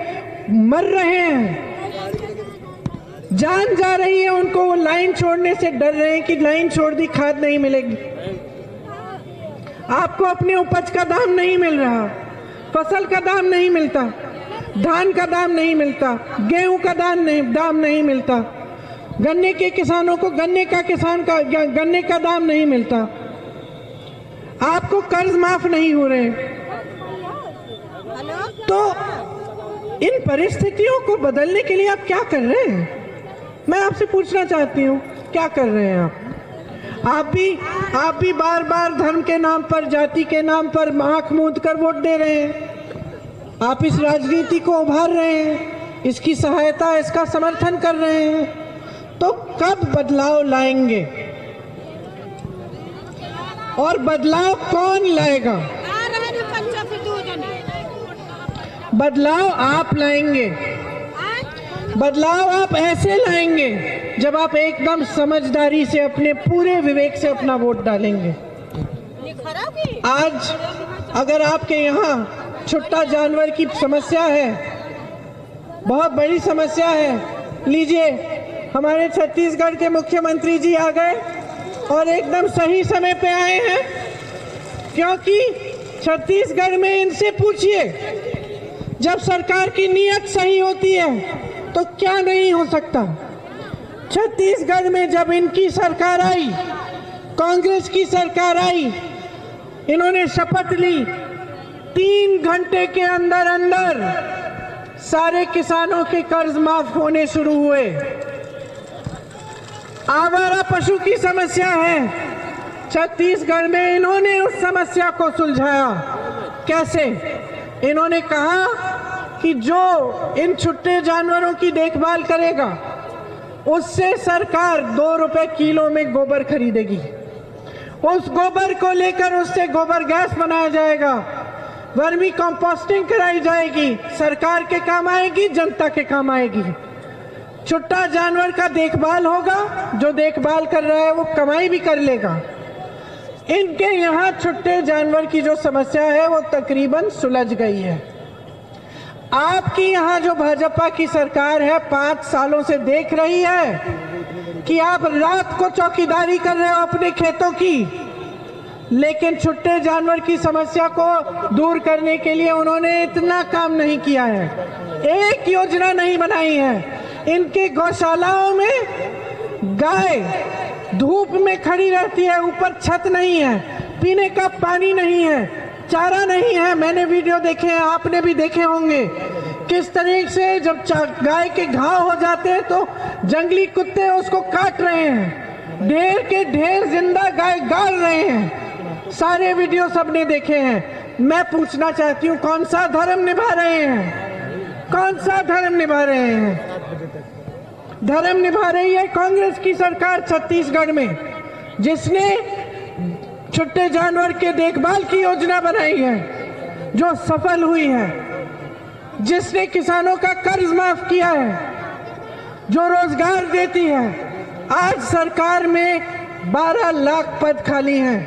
मर रहे हैं, जान जा रही है उनको, वो लाइन छोड़ने से डर रहे हैं कि लाइन छोड़ दी खाद नहीं मिलेगी। आपको अपने उपज का दाम नहीं मिल रहा, फसल का दाम नहीं मिलता, धान का दाम नहीं मिलता, गेहूं का दाम नहीं मिलता, गन्ने के किसानों को गन्ने का दाम नहीं मिलता, आपको कर्ज माफ नहीं हो रहे। तो इन परिस्थितियों को बदलने के लिए आप क्या कर रहे हैं? मैं आपसे पूछना चाहती हूँ, क्या कर रहे हैं आप भी बार बार धर्म के नाम पर, जाति के नाम पर आंख मूंद कर वोट दे रहे हैं। आप इस राजनीति को उभार रहे हैं, इसकी सहायता, इसका समर्थन कर रहे हैं। तो कब बदलाव लाएंगे? और बदलाव कौन लाएगा? बदलाव आप लाएंगे। बदलाव आप ऐसे लाएंगे जब आप एकदम समझदारी से, अपने पूरे विवेक से अपना वोट डालेंगे। आज अगर आपके यहाँ छुट्टा जानवर की समस्या है, बहुत बड़ी समस्या है, लीजिए हमारे छत्तीसगढ़ के मुख्यमंत्री जी आ गए और एकदम सही समय पे आए हैं, क्योंकि छत्तीसगढ़ में इनसे पूछिए, जब सरकार की नीयत सही होती है तो क्या नहीं हो सकता। छत्तीसगढ़ में जब इनकी सरकार आई, कांग्रेस की सरकार आई, इन्होंने शपथ ली 3 घंटे के अंदर अंदर सारे किसानों के कर्ज माफ होने शुरू हुए। आवारा पशु की समस्या है, छत्तीसगढ़ में इन्होंने उस समस्या को सुलझाया। कैसे? इन्होंने कहा कि जो इन छुट्टे जानवरों की देखभाल करेगा उससे सरकार 2 रुपए किलो में गोबर खरीदेगी। उस गोबर को लेकर उससे गोबर गैस बनाया जाएगा, वर्मी कंपोस्टिंग कराई जाएगी, सरकार के काम आएगी, जनता के काम आएगी। छुट्टा जानवर का देखभाल होगा, जो देखभाल कर रहा है वो कमाई भी कर लेगा। इनके यहाँ छुट्टे जानवर की जो समस्या है वो तकरीबन सुलझ गई है। आपकी यहाँ जो भाजपा की सरकार है 5 सालों से देख रही है कि आप रात को चौकीदारी कर रहे हो अपने खेतों की, लेकिन छुट्टे जानवर की समस्या को दूर करने के लिए उन्होंने इतना काम नहीं किया है। एक योजना नहीं बनाई है। इनके गौशालाओं में गाय धूप में खड़ी रहती है, ऊपर छत नहीं है, पीने का पानी नहीं है, चारा नहीं है। मैंने वीडियो देखे हैं, आपने भी देखे होंगे किस तरह से जब गाय के घाव हो जाते हैं तो जंगली कुत्ते उसको काट रहे हैं, ढेर के ढेर जिंदा गाय गाड़ रहे हैं। सारे वीडियो सबने देखे हैं। मैं पूछना चाहती हूँ, कौन सा धर्म निभा रहे हैं? कौन सा धर्म निभा रहे हैं? धर्म निभा रही है कांग्रेस की सरकार छत्तीसगढ़ में, जिसने छुट्टे जानवर के देखभाल की योजना बनाई है जो सफल हुई है, जिसने किसानों का कर्ज माफ किया है, जो रोजगार देती है। आज सरकार में 12 लाख पद खाली हैं,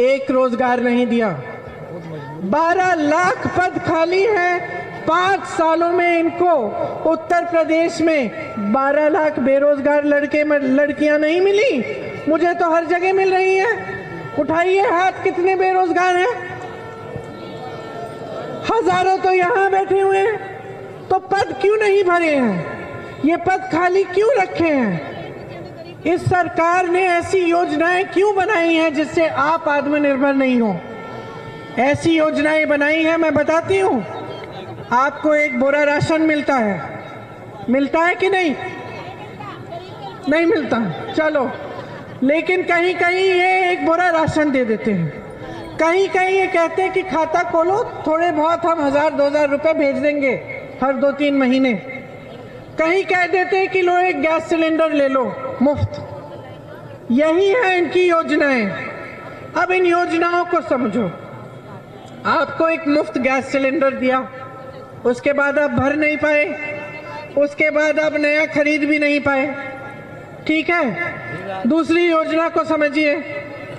एक रोजगार नहीं दिया। 12 लाख पद खाली हैं। 5 सालों में इनको उत्तर प्रदेश में 12 लाख बेरोजगार लड़कियां नहीं मिली। मुझे तो हर जगह मिल रही हैं। उठाइए हाथ, कितने बेरोजगार हैं? हजारों तो यहाँ बैठे हुए हैं। तो पद क्यों नहीं भरे हैं? ये पद खाली क्यों रखे हैं? इस सरकार ने ऐसी योजनाएं क्यों बनाई हैं जिससे आप आत्मनिर्भर नहीं हो? ऐसी योजनाएं बनाई हैं, मैं बताती हूँ। आपको एक बोरा राशन मिलता है कि नहीं? नहीं मिलता, चलो। लेकिन कहीं कहीं ये एक बोरा राशन दे देते हैं, कहीं कहीं ये कहते हैं कि खाता खोलो, थोड़े बहुत हम 1000-2000 रुपए भेज देंगे हर 2-3 महीने। कहीं कह देते हैं कि लो एक गैस सिलेंडर ले लो मुफ्त। यही है इनकी योजनाएं। अब इन योजनाओं को समझो। आपको एक मुफ्त गैस सिलेंडर दिया, उसके बाद आप भर नहीं पाए, उसके बाद आप नया खरीद भी नहीं पाए, ठीक है। दूसरी योजना को समझिए,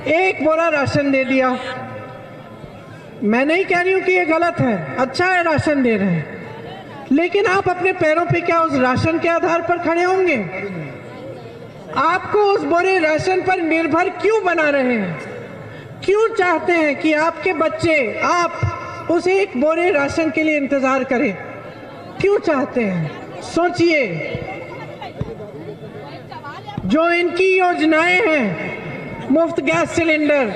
एक बोरा राशन दे दिया। मैं नहीं कह रही हूं कि ये गलत है, अच्छा है राशन दे रहे हैं, लेकिन आप अपने पैरों पे क्या उस राशन के आधार पर खड़े होंगे? आपको उस बोरे राशन पर निर्भर क्यों बना रहे हैं? क्यों चाहते हैं कि आपके बच्चे, आप उस एक बोरे राशन के लिए इंतजार करें? क्यों चाहते हैं? सोचिए। जो इनकी योजनाएं हैं, मुफ्त गैस सिलेंडर,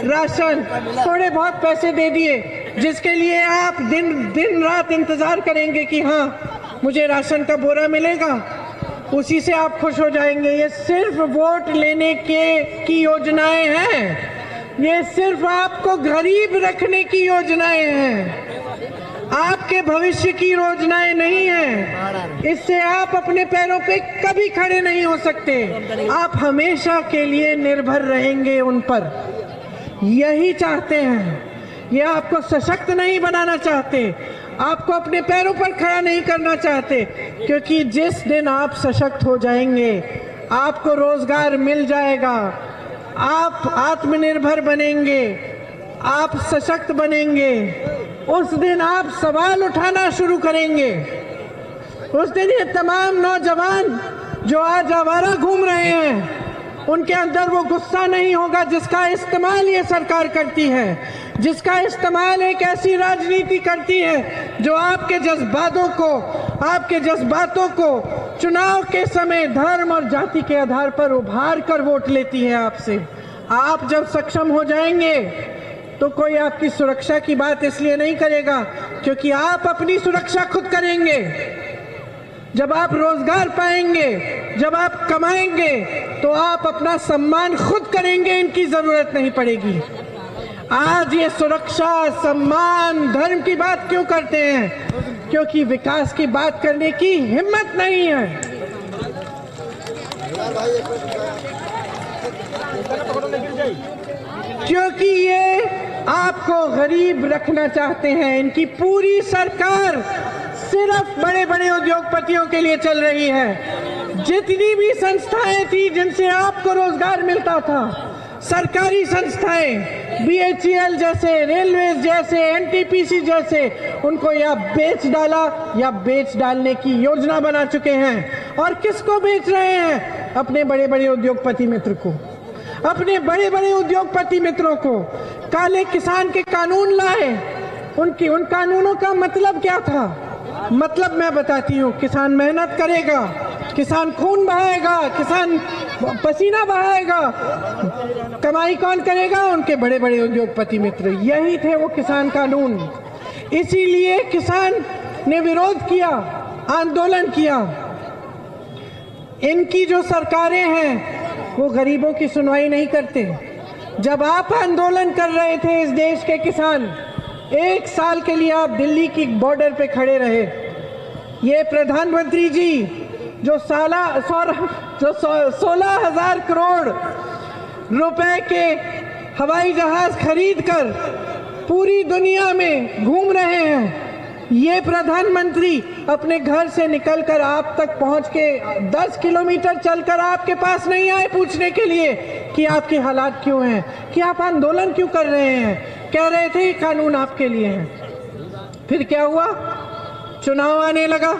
राशन, थोड़े बहुत पैसे दे दिए, जिसके लिए आप दिन रात इंतजार करेंगे कि हाँ मुझे राशन का बोरा मिलेगा, उसी से आप खुश हो जाएंगे। ये सिर्फ वोट लेने की योजनाएं हैं। ये सिर्फ आपको गरीब रखने की योजनाएं हैं, आपके भविष्य की योजनाएं नहीं हैं। इससे आप अपने पैरों पे कभी खड़े नहीं हो सकते। आप हमेशा के लिए निर्भर रहेंगे उन पर। यही चाहते हैं। ये आपको सशक्त नहीं बनाना चाहते, आपको अपने पैरों पर खड़ा नहीं करना चाहते, क्योंकि जिस दिन आप सशक्त हो जाएंगे, आपको रोजगार मिल जाएगा, आप आत्मनिर्भर बनेंगे, आप सशक्त बनेंगे, उस दिन आप सवाल उठाना शुरू करेंगे। उस दिन ये तमाम नौजवान जो आज आवारा घूम रहे हैं, उनके अंदर वो गुस्सा नहीं होगा जिसका इस्तेमाल ये सरकार करती है, जिसका इस्तेमाल एक ऐसी राजनीति करती है जो आपके जज्बातों को चुनाव के समय धर्म और जाति के आधार पर उभार कर वोट लेती है आपसे। आप जब सक्षम हो जाएंगे, तो कोई आपकी सुरक्षा की बात इसलिए नहीं करेगा क्योंकि आप अपनी सुरक्षा खुद करेंगे। जब आप रोजगार पाएंगे, जब आप कमाएंगे, तो आप अपना सम्मान खुद करेंगे, इनकी जरूरत नहीं पड़ेगी। आज ये सुरक्षा, सम्मान, धर्म की बात क्यों करते हैं? क्योंकि विकास की बात करने की हिम्मत नहीं है। क्योंकि ये आपको गरीब रखना चाहते हैं। इनकी पूरी सरकार सिर्फ बड़े बड़े उद्योगपतियों के लिए चल रही है। जितनी भी संस्थाएं थी जिनसे आपको रोजगार मिलता था, सरकारी संस्थाएं, BHEL जैसे, रेलवे जैसे, NTPC जैसे, उनको या बेच डाला या बेच डालने की योजना बना चुके हैं। और किसको बेच रहे हैं? अपने बड़े बड़े उद्योगपति मित्र को, अपने बड़े बड़े उद्योगपति मित्रों को। काले किसान के कानून लाए, उन कानूनों का मतलब क्या था? मतलब मैं बताती हूँ, किसान मेहनत करेगा, किसान खून बहाएगा, किसान पसीना बहाएगा, कमाई कौन करेगा? उनके बड़े बड़े उद्योगपति मित्र। यही थे वो किसान कानून। इसीलिए किसान ने विरोध किया, आंदोलन किया। इनकी जो सरकारें हैं वो गरीबों की सुनवाई नहीं करते। जब आप आंदोलन कर रहे थे, इस देश के किसान 1 साल के लिए आप दिल्ली की बॉर्डर पे खड़े रहे। ये प्रधानमंत्री जी जो 16,000 करोड़ रुपए के हवाई जहाज खरीदकर पूरी दुनिया में घूम रहे हैं, ये प्रधानमंत्री अपने घर से निकलकर आप तक पहुंच के 10 किलोमीटर चलकर आपके पास नहीं आए पूछने के लिए कि आपके हालात क्यों हैं, कि आप आंदोलन क्यों कर रहे हैं। कह रहे थे कानून आपके लिए है। फिर क्या हुआ? चुनाव आने लगा।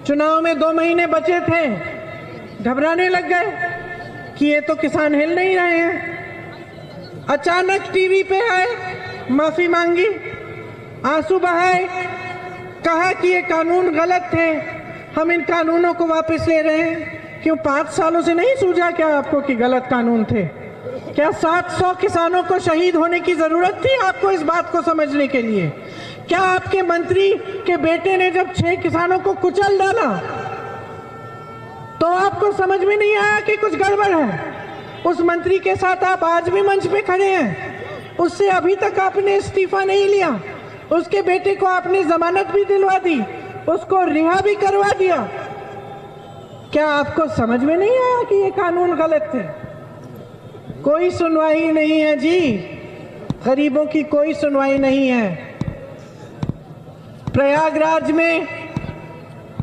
चुनाव में 2 महीने बचे थे, घबराने लग गए कि ये तो किसान हिल नहीं रहे हैं। अचानक टीवी पे आए, माफी मांगी, आंसू बहाए, कहा कि ये कानून गलत थे, हम इन कानूनों को वापस ले रहे हैं। क्यों 5 सालों से नहीं सूझा क्या आपको कि गलत कानून थे? क्या 700 किसानों को शहीद होने की जरूरत थी आपको इस बात को समझने के लिए? क्या आपके मंत्री के बेटे ने जब 6 किसानों को कुचल डाला तो आपको समझ में नहीं आया कि कुछ गड़बड़ है? उस मंत्री के साथ आप आज भी मंच पे खड़े हैं, उससे अभी तक आपने इस्तीफा नहीं लिया, उसके बेटे को आपने जमानत भी दिलवा दी, उसको रिहा भी करवा दिया। क्या आपको समझ में नहीं आया कि ये कानून गलत थे? कोई सुनवाई नहीं है जी, गरीबों की कोई सुनवाई नहीं है। प्रयागराज में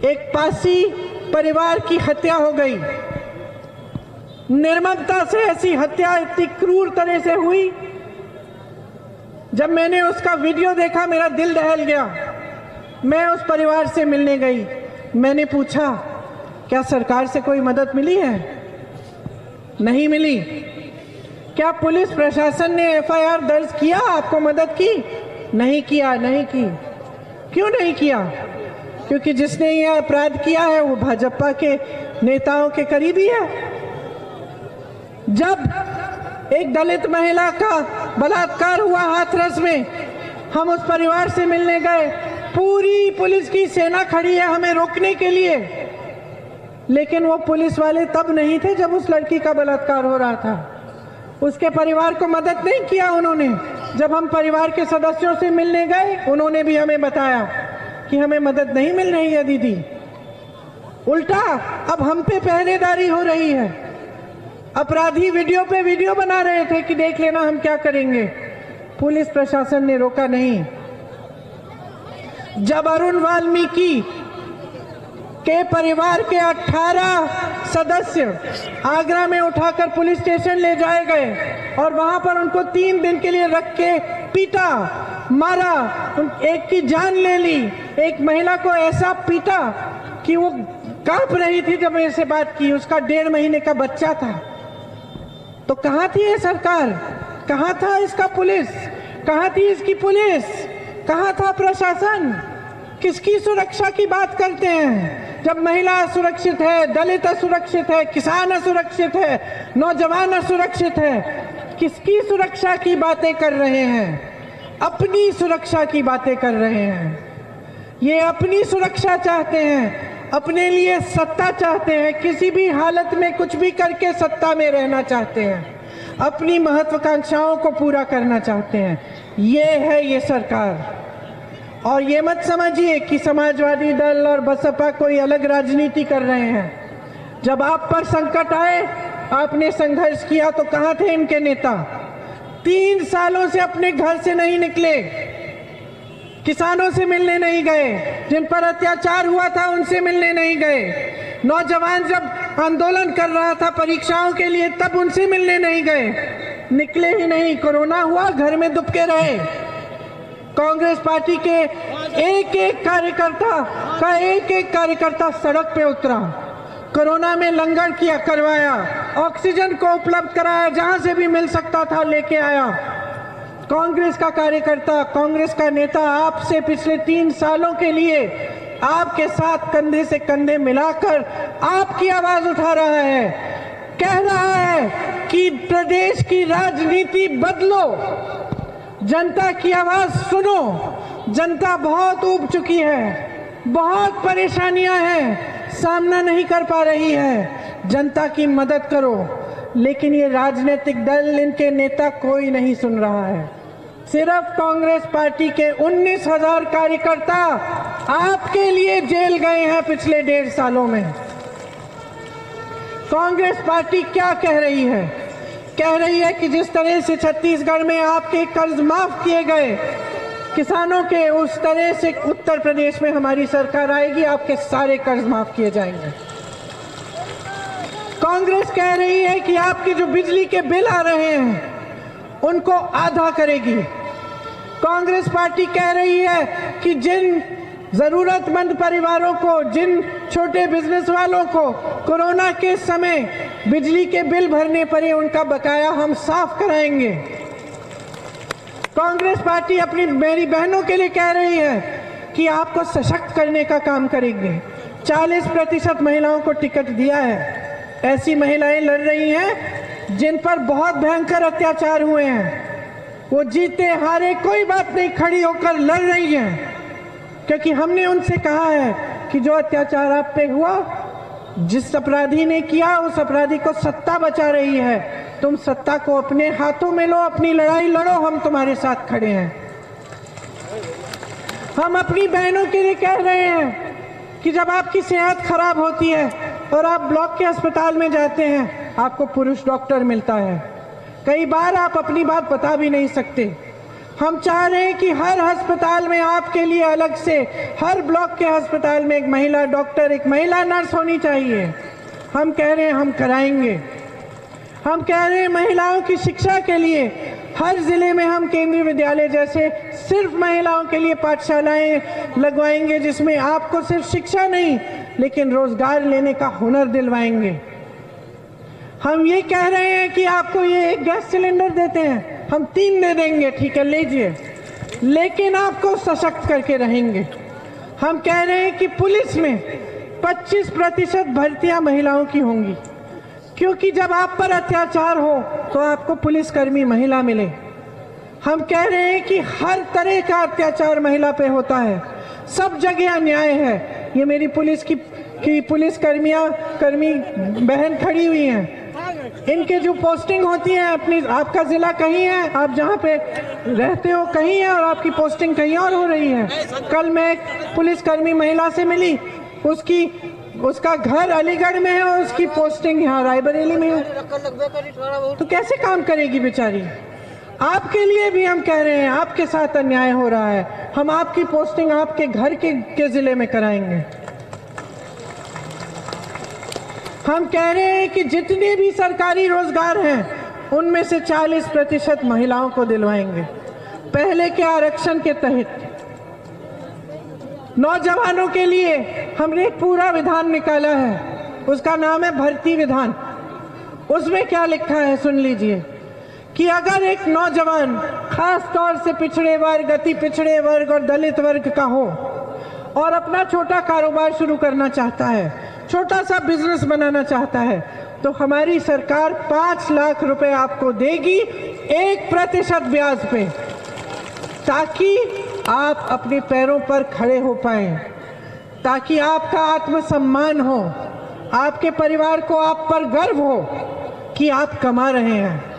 एक पासी परिवार की हत्या हो गई। निर्ममता से ऐसी हत्या इतनी क्रूर तरह से हुई, जब मैंने उसका वीडियो देखा मेरा दिल दहल गया। मैं उस परिवार से मिलने गई। मैंने पूछा क्या सरकार से कोई मदद मिली है? नहीं मिली। क्या पुलिस प्रशासन ने FIR दर्ज किया, आपको मदद की? नहीं किया, नहीं की। क्यों नहीं किया? क्योंकि जिसने यह अपराध किया है वो भाजपा के नेताओं के करीबी है। जब एक दलित महिला का बलात्कार हुआ हाथरस में, हम उस परिवार से मिलने गए। पूरी पुलिस की सेना खड़ी है हमें रोकने के लिए, लेकिन वो पुलिस वाले तब नहीं थे जब उस लड़की का बलात्कार हो रहा था। उसके परिवार को मदद नहीं किया उन्होंने। जब हम परिवार के सदस्यों से मिलने गए, उन्होंने भी हमें बताया कि हमें मदद नहीं मिल रही है दीदी। उल्टा अब हम पे पहरेदारी हो रही है। अपराधी वीडियो पे वीडियो बना रहे थे कि देख लेना हम क्या करेंगे। पुलिस प्रशासन ने रोका नहीं। जब अरुण वाल्मीकि के परिवार के 18 सदस्य आगरा में उठाकर पुलिस स्टेशन ले जाए गए और वहां पर उनको 3 दिन के लिए रख के पीटा, मारा, एक की जान ले ली। एक महिला को ऐसा पीटा कि वो कांप रही थी जब मैंने से बात की। उसका 1.5 महीने का बच्चा था। तो कहाँ थी ये सरकार? कहाँ था इसका पुलिस? कहाँ थी इसकी पुलिस? कहाँ था प्रशासन? किसकी सुरक्षा की बात करते हैं? जब महिला असुरक्षित है, दलित असुरक्षित है, किसान असुरक्षित है, नौजवान असुरक्षित है, किसकी सुरक्षा की बातें कर रहे हैं? अपनी सुरक्षा की बातें कर रहे हैं। ये अपनी सुरक्षा चाहते हैं, अपने लिए सत्ता चाहते हैं, किसी भी हालत में कुछ भी करके सत्ता में रहना चाहते हैं, अपनी महत्वाकांक्षाओं को पूरा करना चाहते हैं। ये है ये सरकार। और ये मत समझिए कि समाजवादी दल और बसपा कोई अलग राजनीति कर रहे हैं। जब आप पर संकट आए, आपने संघर्ष किया तो कहाँ थे इनके नेता? 3 सालों से अपने घर से नहीं निकले, किसानों से मिलने नहीं गए, जिन पर अत्याचार हुआ था उनसे मिलने नहीं गए, नौजवान जब आंदोलन कर रहा था परीक्षाओं के लिए तब उनसे मिलने नहीं गए, निकले ही नहीं। कोरोना हुआ, घर में दुबके रहे। कांग्रेस पार्टी के एक एक कार्यकर्ता सड़क पे उतरा, कोरोना में लंगर किया, करवाया, ऑक्सीजन को उपलब्ध कराया, जहां से भी मिल सकता था लेके आया। कांग्रेस का कार्यकर्ता, कांग्रेस का नेता आपसे पिछले 3 सालों के लिए आपके साथ कंधे से कंधे मिलाकर आपकी आवाज उठा रहा है, कह रहा है कि प्रदेश की राजनीति बदलो, जनता की आवाज सुनो। जनता बहुत ऊब चुकी है, बहुत परेशानियां हैं, सामना नहीं कर पा रही है, जनता की मदद करो। लेकिन ये राजनीतिक दल, इनके नेता कोई नहीं सुन रहा है। सिर्फ कांग्रेस पार्टी के 19,000 कार्यकर्ता आपके लिए जेल गए हैं पिछले 1.5 सालों में। कांग्रेस पार्टी क्या कह रही है? कह रही है कि जिस तरह से छत्तीसगढ़ में आपके कर्ज माफ किए गए किसानों के, उस तरह से उत्तर प्रदेश में हमारी सरकार आएगी, आपके सारे कर्ज माफ किए जाएंगे। कांग्रेस कह रही है कि आपके जो बिजली के बिल आ रहे हैं उनको आधा करेगी। कांग्रेस पार्टी कह रही है कि जिन जरूरतमंद परिवारों को, जिन छोटे बिजनेस वालों को कोरोना के समय बिजली के बिल भरने पड़े, उनका बकाया हम साफ कराएंगे। कांग्रेस पार्टी अपनी मेरी बहनों के लिए कह रही है कि आपको सशक्त करने का काम करेंगे। 40% महिलाओं को टिकट दिया है। ऐसी महिलाएं लड़ रही हैं जिन पर बहुत भयंकर अत्याचार हुए हैं, वो जीते हारे कोई बात नहीं, खड़ी होकर लड़ रही हैं, क्योंकि हमने उनसे कहा है कि जो अत्याचार आप पे हुआ, जिस अपराधी ने किया, उस अपराधी को सत्ता बचा रही है। तुम सत्ता को अपने हाथों में लो, अपनी लड़ाई लड़ो, हम तुम्हारे साथ खड़े हैं। हम अपनी बहनों के लिए कह रहे हैं कि जब आपकी सेहत खराब होती है और आप ब्लॉक के अस्पताल में जाते हैं, आपको पुरुष डॉक्टर मिलता है। कई बार आप अपनी बात बता भी नहीं सकते। हम चाह रहे हैं कि हर अस्पताल में आपके लिए अलग से, हर ब्लॉक के अस्पताल में एक महिला डॉक्टर, एक महिला नर्स होनी चाहिए। हम कह रहे हैं हम कराएंगे। हम कह रहे हैं महिलाओं की शिक्षा के लिए हर जिले में हम केंद्रीय विद्यालय जैसे सिर्फ महिलाओं के लिए पाठशालाएं लगवाएंगे, जिसमें आपको सिर्फ शिक्षा नहीं लेकिन रोजगार लेने का हुनर दिलवाएंगे। हम ये कह रहे हैं कि आपको ये एक गैस सिलेंडर देते हैं, हम 3 दे देंगे, ठीक है लीजिए, लेकिन आपको सशक्त करके रहेंगे। हम कह रहे हैं कि पुलिस में 25% भर्तियां महिलाओं की होंगी, क्योंकि जब आप पर अत्याचार हो तो आपको पुलिसकर्मी महिला मिले। हम कह रहे हैं कि हर तरह का अत्याचार महिला पे होता है, सब जगह अन्याय है। ये मेरी पुलिस की कर्मी बहन खड़ी हुई हैं, इनके जो पोस्टिंग होती है, अपनी आपका जिला कहीं है, आप जहाँ पे रहते हो कहीं है और आपकी पोस्टिंग कहीं और हो रही है। कल मैं एक पुलिसकर्मी महिला से मिली, उसका घर अलीगढ़ में है और उसकी पोस्टिंग यहाँ रायबरेली में है, तो कैसे काम करेगी बेचारी। आपके लिए भी हम कह रहे हैं, आपके साथ अन्याय हो रहा है, हम आपकी पोस्टिंग आपके घर के जिले में कराएंगे। हम कह रहे हैं कि जितने भी सरकारी रोजगार हैं उनमें से 40% महिलाओं को दिलवाएंगे, पहले के आरक्षण के तहत। नौजवानों के लिए हमने एक पूरा विधान निकाला है, उसका नाम है भर्ती विधान। उसमें क्या लिखा है सुन लीजिए कि अगर एक नौजवान खास तौर से पिछड़े वर्ग, अति पिछड़े वर्ग और दलित वर्ग का हो और अपना छोटा कारोबार शुरू करना चाहता है, छोटा सा बिजनेस बनाना चाहता है, तो हमारी सरकार 5 लाख रुपए आपको देगी 1% ब्याज पे, ताकि आप अपने पैरों पर खड़े हो पाए, ताकि आपका आत्मसम्मान हो, आपके परिवार को आप पर गर्व हो कि आप कमा रहे हैं।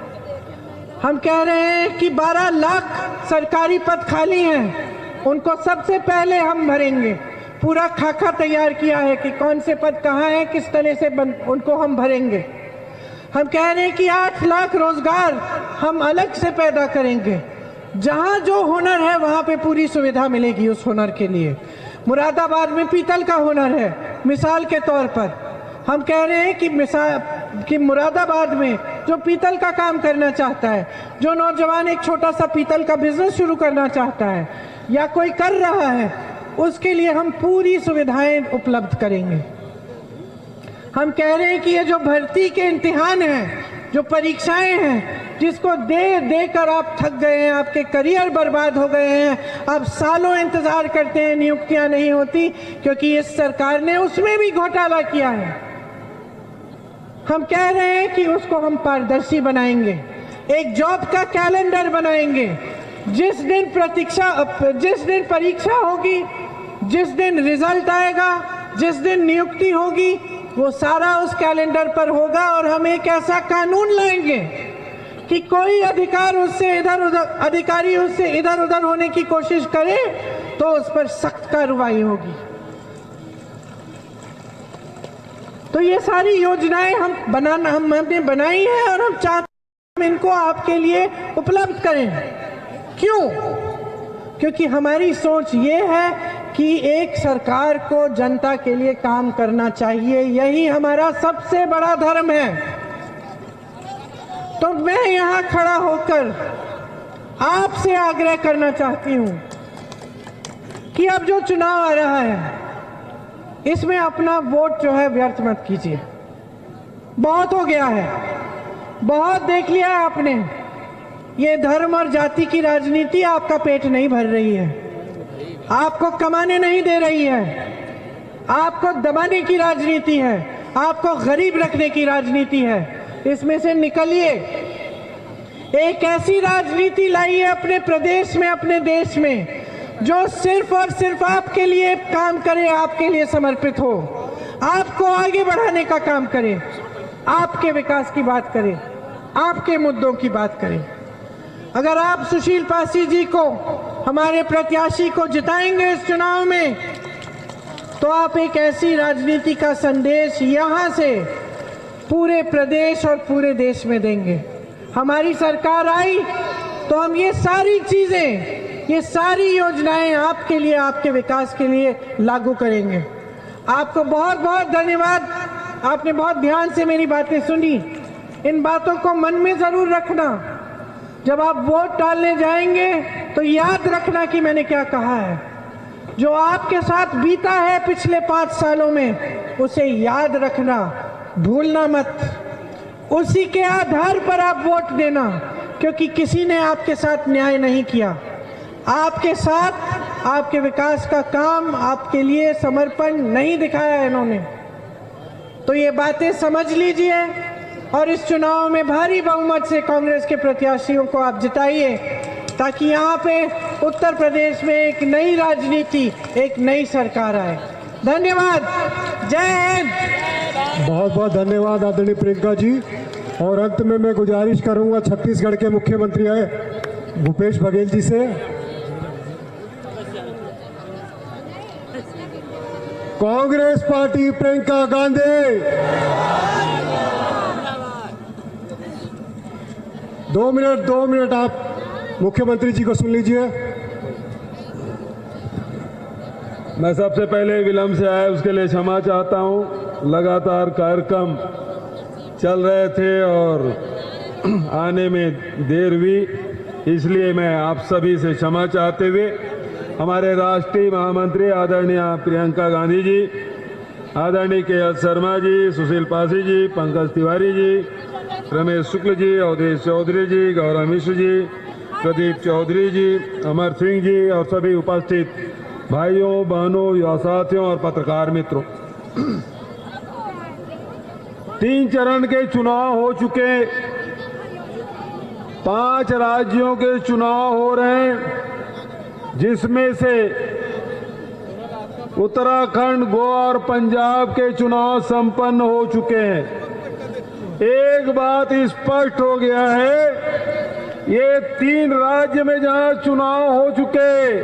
हम कह रहे हैं कि 12 लाख सरकारी पद खाली हैं, उनको सबसे पहले हम भरेंगे। पूरा खाका तैयार किया है कि कौन से पद कहाँ हैं, किस तरह से उनको हम भरेंगे। हम कह रहे हैं कि 8 लाख रोजगार हम अलग से पैदा करेंगे। जहाँ जो हुनर है वहाँ पे पूरी सुविधा मिलेगी उस हुनर के लिए। मुरादाबाद में पीतल का हुनर है, मिसाल के तौर पर हम कह रहे हैं कि मुरादाबाद में जो पीतल का काम करना चाहता है, जो नौजवान एक छोटा सा पीतल का बिजनेस शुरू करना चाहता है या कोई कर रहा है, उसके लिए हम पूरी सुविधाएं उपलब्ध करेंगे। हम कह रहे हैं कि ये जो भर्ती के इम्तिहान हैं, जो परीक्षाएं हैं, जिसको दे कर आप थक गए हैं, आपके करियर बर्बाद हो गए हैं, आप सालों इंतजार करते हैं, नियुक्तियां नहीं होती क्योंकि इस सरकार ने उसमें भी घोटाला किया है। हम कह रहे हैं कि उसको हम पारदर्शी बनाएंगे, एक जॉब का कैलेंडर बनाएंगे। जिस दिन परीक्षा होगी, जिस दिन रिजल्ट आएगा, जिस दिन नियुक्ति होगी, वो सारा उस कैलेंडर पर होगा। और हम एक ऐसा कानून लाएंगे कि कोई अधिकारी उससे इधर उधर होने की कोशिश करे तो उस पर सख्त कार्रवाई होगी। तो ये सारी योजनाएं हमने बनाई है और हम चाहते हैं हम इनको आपके लिए उपलब्ध करें। क्यों? क्योंकि हमारी सोच ये है कि एक सरकार को जनता के लिए काम करना चाहिए, यही हमारा सबसे बड़ा धर्म है। तो मैं यहाँ खड़ा होकर आपसे आग्रह करना चाहती हूँ कि अब जो चुनाव आ रहा है इसमें अपना वोट जो है व्यर्थ मत कीजिए। बहुत हो गया है, बहुत देख लिया है आपने। ये धर्म और जाति की राजनीति आपका पेट नहीं भर रही है, आपको कमाने नहीं दे रही है, आपको दबाने की राजनीति है, आपको गरीब रखने की राजनीति है। इसमें से निकलिए, एक ऐसी राजनीति लाइए अपने प्रदेश में, अपने देश में, जो सिर्फ और सिर्फ आपके लिए काम करे, आपके लिए समर्पित हो, आपको आगे बढ़ाने का काम करे, आपके विकास की बात करे, आपके मुद्दों की बात करे। अगर आप सुशील पासी जी को, हमारे प्रत्याशी को जिताएंगे इस चुनाव में, तो आप एक ऐसी राजनीति का संदेश यहाँ से पूरे प्रदेश और पूरे देश में देंगे। हमारी सरकार आई तो हम ये सारी चीजें, ये सारी योजनाएं आपके लिए, आपके विकास के लिए लागू करेंगे। आपको बहुत बहुत धन्यवाद, आपने बहुत ध्यान से मेरी बातें सुनी। इन बातों को मन में जरूर रखना। जब आप वोट डालने जाएंगे तो याद रखना कि मैंने क्या कहा है। जो आपके साथ बीता है पिछले 5 सालों में, उसे याद रखना, भूलना मत। उसी के आधार पर आप वोट देना, क्योंकि किसी ने आपके साथ न्याय नहीं किया। आपके साथ आपके विकास का काम, आपके लिए समर्पण नहीं दिखाया इन्होंने। तो ये बातें समझ लीजिए और इस चुनाव में भारी बहुमत से कांग्रेस के प्रत्याशियों को आप जिताइए, ताकि यहाँ पे उत्तर प्रदेश में एक नई राजनीति, एक नई सरकार आए। धन्यवाद। जय हिंद। बहुत बहुत धन्यवाद आदरणीय प्रियंका जी। और अंत में मैं गुजारिश करूंगा छत्तीसगढ़ के मुख्यमंत्री भूपेश बघेल जी से, कांग्रेस पार्टी प्रियंका गांधी, 2 मिनट आप मुख्यमंत्री जी को सुन लीजिए। मैं सबसे पहले विलंब से आया उसके लिए क्षमा चाहता हूं। लगातार कार्यक्रम चल रहे थे और आने में देर हुई, इसलिए मैं आप सभी से क्षमा चाहते हुए हमारे राष्ट्रीय महामंत्री आदरणीय प्रियंका गांधी जी, आदरणीय के.एस. शर्मा जी, सुशील पासी जी, पंकज तिवारी जी, रमेश शुक्ल जी, अवधेश चौधरी जी, गौरव मिश्र जी, प्रदीप चौधरी जी, अमर सिंह जी और सभी उपस्थित भाइयों, बहनों, युवा साथियों और पत्रकार मित्रों, 3 चरण के चुनाव हो चुके, 5 राज्यों के चुनाव हो रहे हैं, जिसमें से उत्तराखंड, गोवा और पंजाब के चुनाव संपन्न हो चुके हैं। एक बात स्पष्ट हो गया है, ये 3 राज्य में जहां चुनाव हो चुके,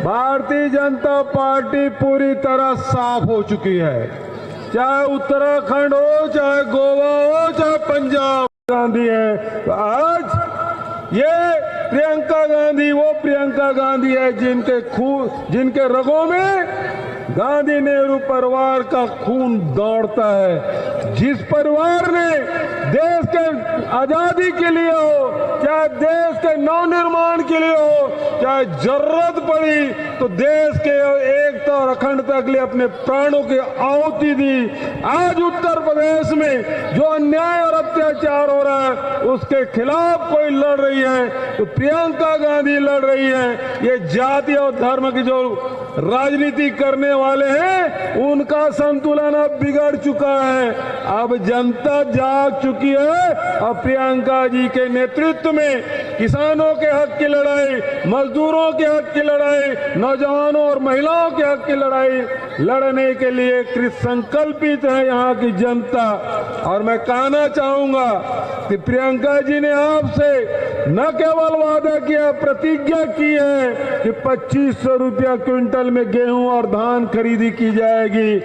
भारतीय जनता पार्टी पूरी तरह साफ हो चुकी है। चाहे उत्तराखंड हो, चाहे गोवा हो, चाहे पंजाब गांधी है। तो आज ये प्रियंका गांधी वो प्रियंका गांधी है जिनके रगों में गांधी नेहरू परिवार का खून दौड़ता है। जिस परिवार ने देश के आजादी के लिए हो, चाहे देश के नवनिर्माण के लिए हो, चाहे जरूरत पड़ी तो देश के एकता और अखंडता के लिए अपने प्राणों की आहुति दी। आज उत्तर प्रदेश में जो अन्याय और अत्याचार हो रहा है उसके खिलाफ कोई लड़ रही है तो प्रियंका गांधी लड़ रही है। ये जाति और धर्म की जो राजनीति करने वाले हैं उनका संतुलन अब बिगड़ चुका है। अब जनता जाग चुकी है और प्रियंका जी के नेतृत्व में किसानों के हक की लड़ाई, मजदूरों के हक की लड़ाई, नौजवानों और महिलाओं के हक की लड़ाई लड़ने के लिए कृत संकल्पित है यहाँ की जनता। और मैं कहना चाहूंगा कि प्रियंका जी ने आपसे न केवल वादा किया, प्रतिज्ञा की है कि 2500 रुपया क्विंटल में गेहूं और धान खरीदी की जाएगी,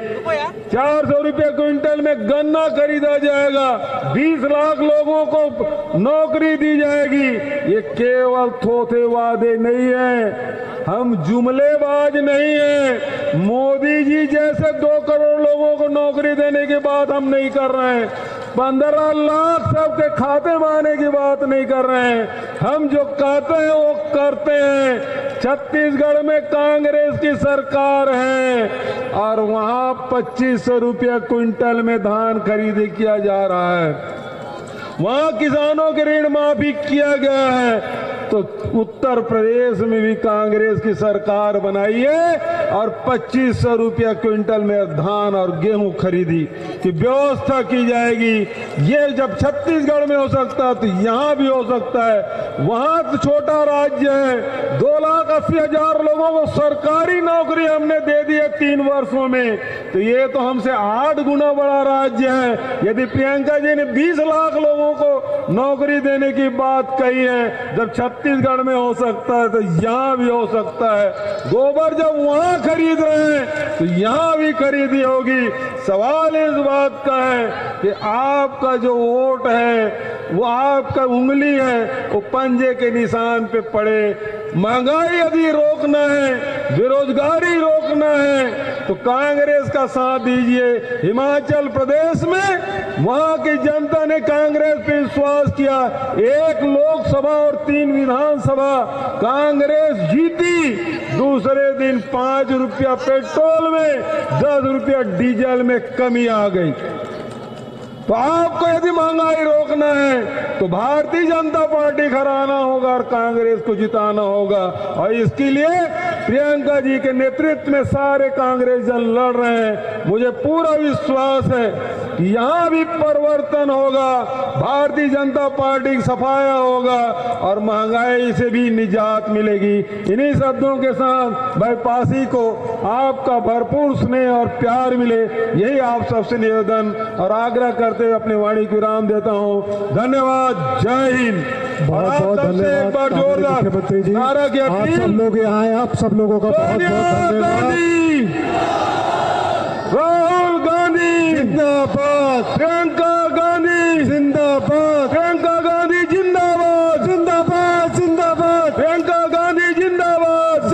400 रुपया क्विंटल में गन्ना खरीदा जाएगा, 20 लाख लोगों को नौकरी दी जाएगी। ये केवल थोथे वादे नहीं है, हम जुमलेबाज नहीं है। मोदी जी जैसे 2 करोड़ लोगों को नौकरी देने की बात हम नहीं कर रहे हैं, 15 लाख सबके खाते में आने की बात नहीं कर रहे हैं। हम जो कहते हैं वो करते हैं। छत्तीसगढ़ में कांग्रेस की सरकार है और वहां 2500 रुपया क्विंटल में धान खरीदी किया जा रहा है, वहां किसानों के ऋण माफी किया गया है। तो उत्तर प्रदेश में भी कांग्रेस की सरकार बनाई है और 2500 रुपया क्विंटल में धान और गेहूं खरीदी की व्यवस्था की जाएगी। ये जब छत्तीसगढ़ में हो सकता है तो यहां भी हो सकता है। वहां तो छोटा राज्य है, 2,80,000 लोगों को सरकारी नौकरी हमने दे दी है 3 वर्षों में, तो ये तो हमसे 8 गुना बड़ा राज्य है। यदि प्रियंका जी ने 20 लाख लोगों को नौकरी देने की बात कही है, जब छत्तीसगढ़ में हो सकता है तो यहाँ भी हो सकता है। गोबर जब वहाँ खरीद रहे हैं तो यहाँ भी खरीदी होगी। सवाल इस बात का है कि आपका जो वोट है वो आपका उंगली है वो पंजे के निशान पे पड़े। महंगाई यदि रोकना है, बेरोजगारी रोकना है तो कांग्रेस का साथ दीजिए। हिमाचल प्रदेश में वहां की जनता ने कांग्रेस पे विश्वास किया, 1 लोकसभा और 3 विधानसभा कांग्रेस जीती। दूसरे दिन 5 रुपया पेट्रोल में, 10 रुपया डीजल में कमी आ गई। तो आपको यदि महंगाई रोकना है तो भारतीय जनता पार्टी हराना होगा और कांग्रेस को जिताना होगा। और इसके लिए प्रियंका जी के नेतृत्व में सारे कांग्रेस जन लड़ रहे हैं। मुझे पूरा विश्वास है कि यहाँ भी परिवर्तन होगा, भारतीय जनता पार्टी की सफाया होगा और महंगाई से भी निजात मिलेगी। इन्हीं शब्दों के साथ भाई पासी को आपका भरपूर स्नेह और प्यार मिले, यही आप सबसे निवेदन और आग्रह करते हुए अपनी वाणी को विराम देता हूँ। धन्यवाद, जय हिंद। बहुत बहुत धन्यवाद। एक बार जोरदार मुख्यमंत्री जी, नारा की आप सब लोग यहाँ आए, आप सब लोगों का बहुत बहुत धन्यवाद।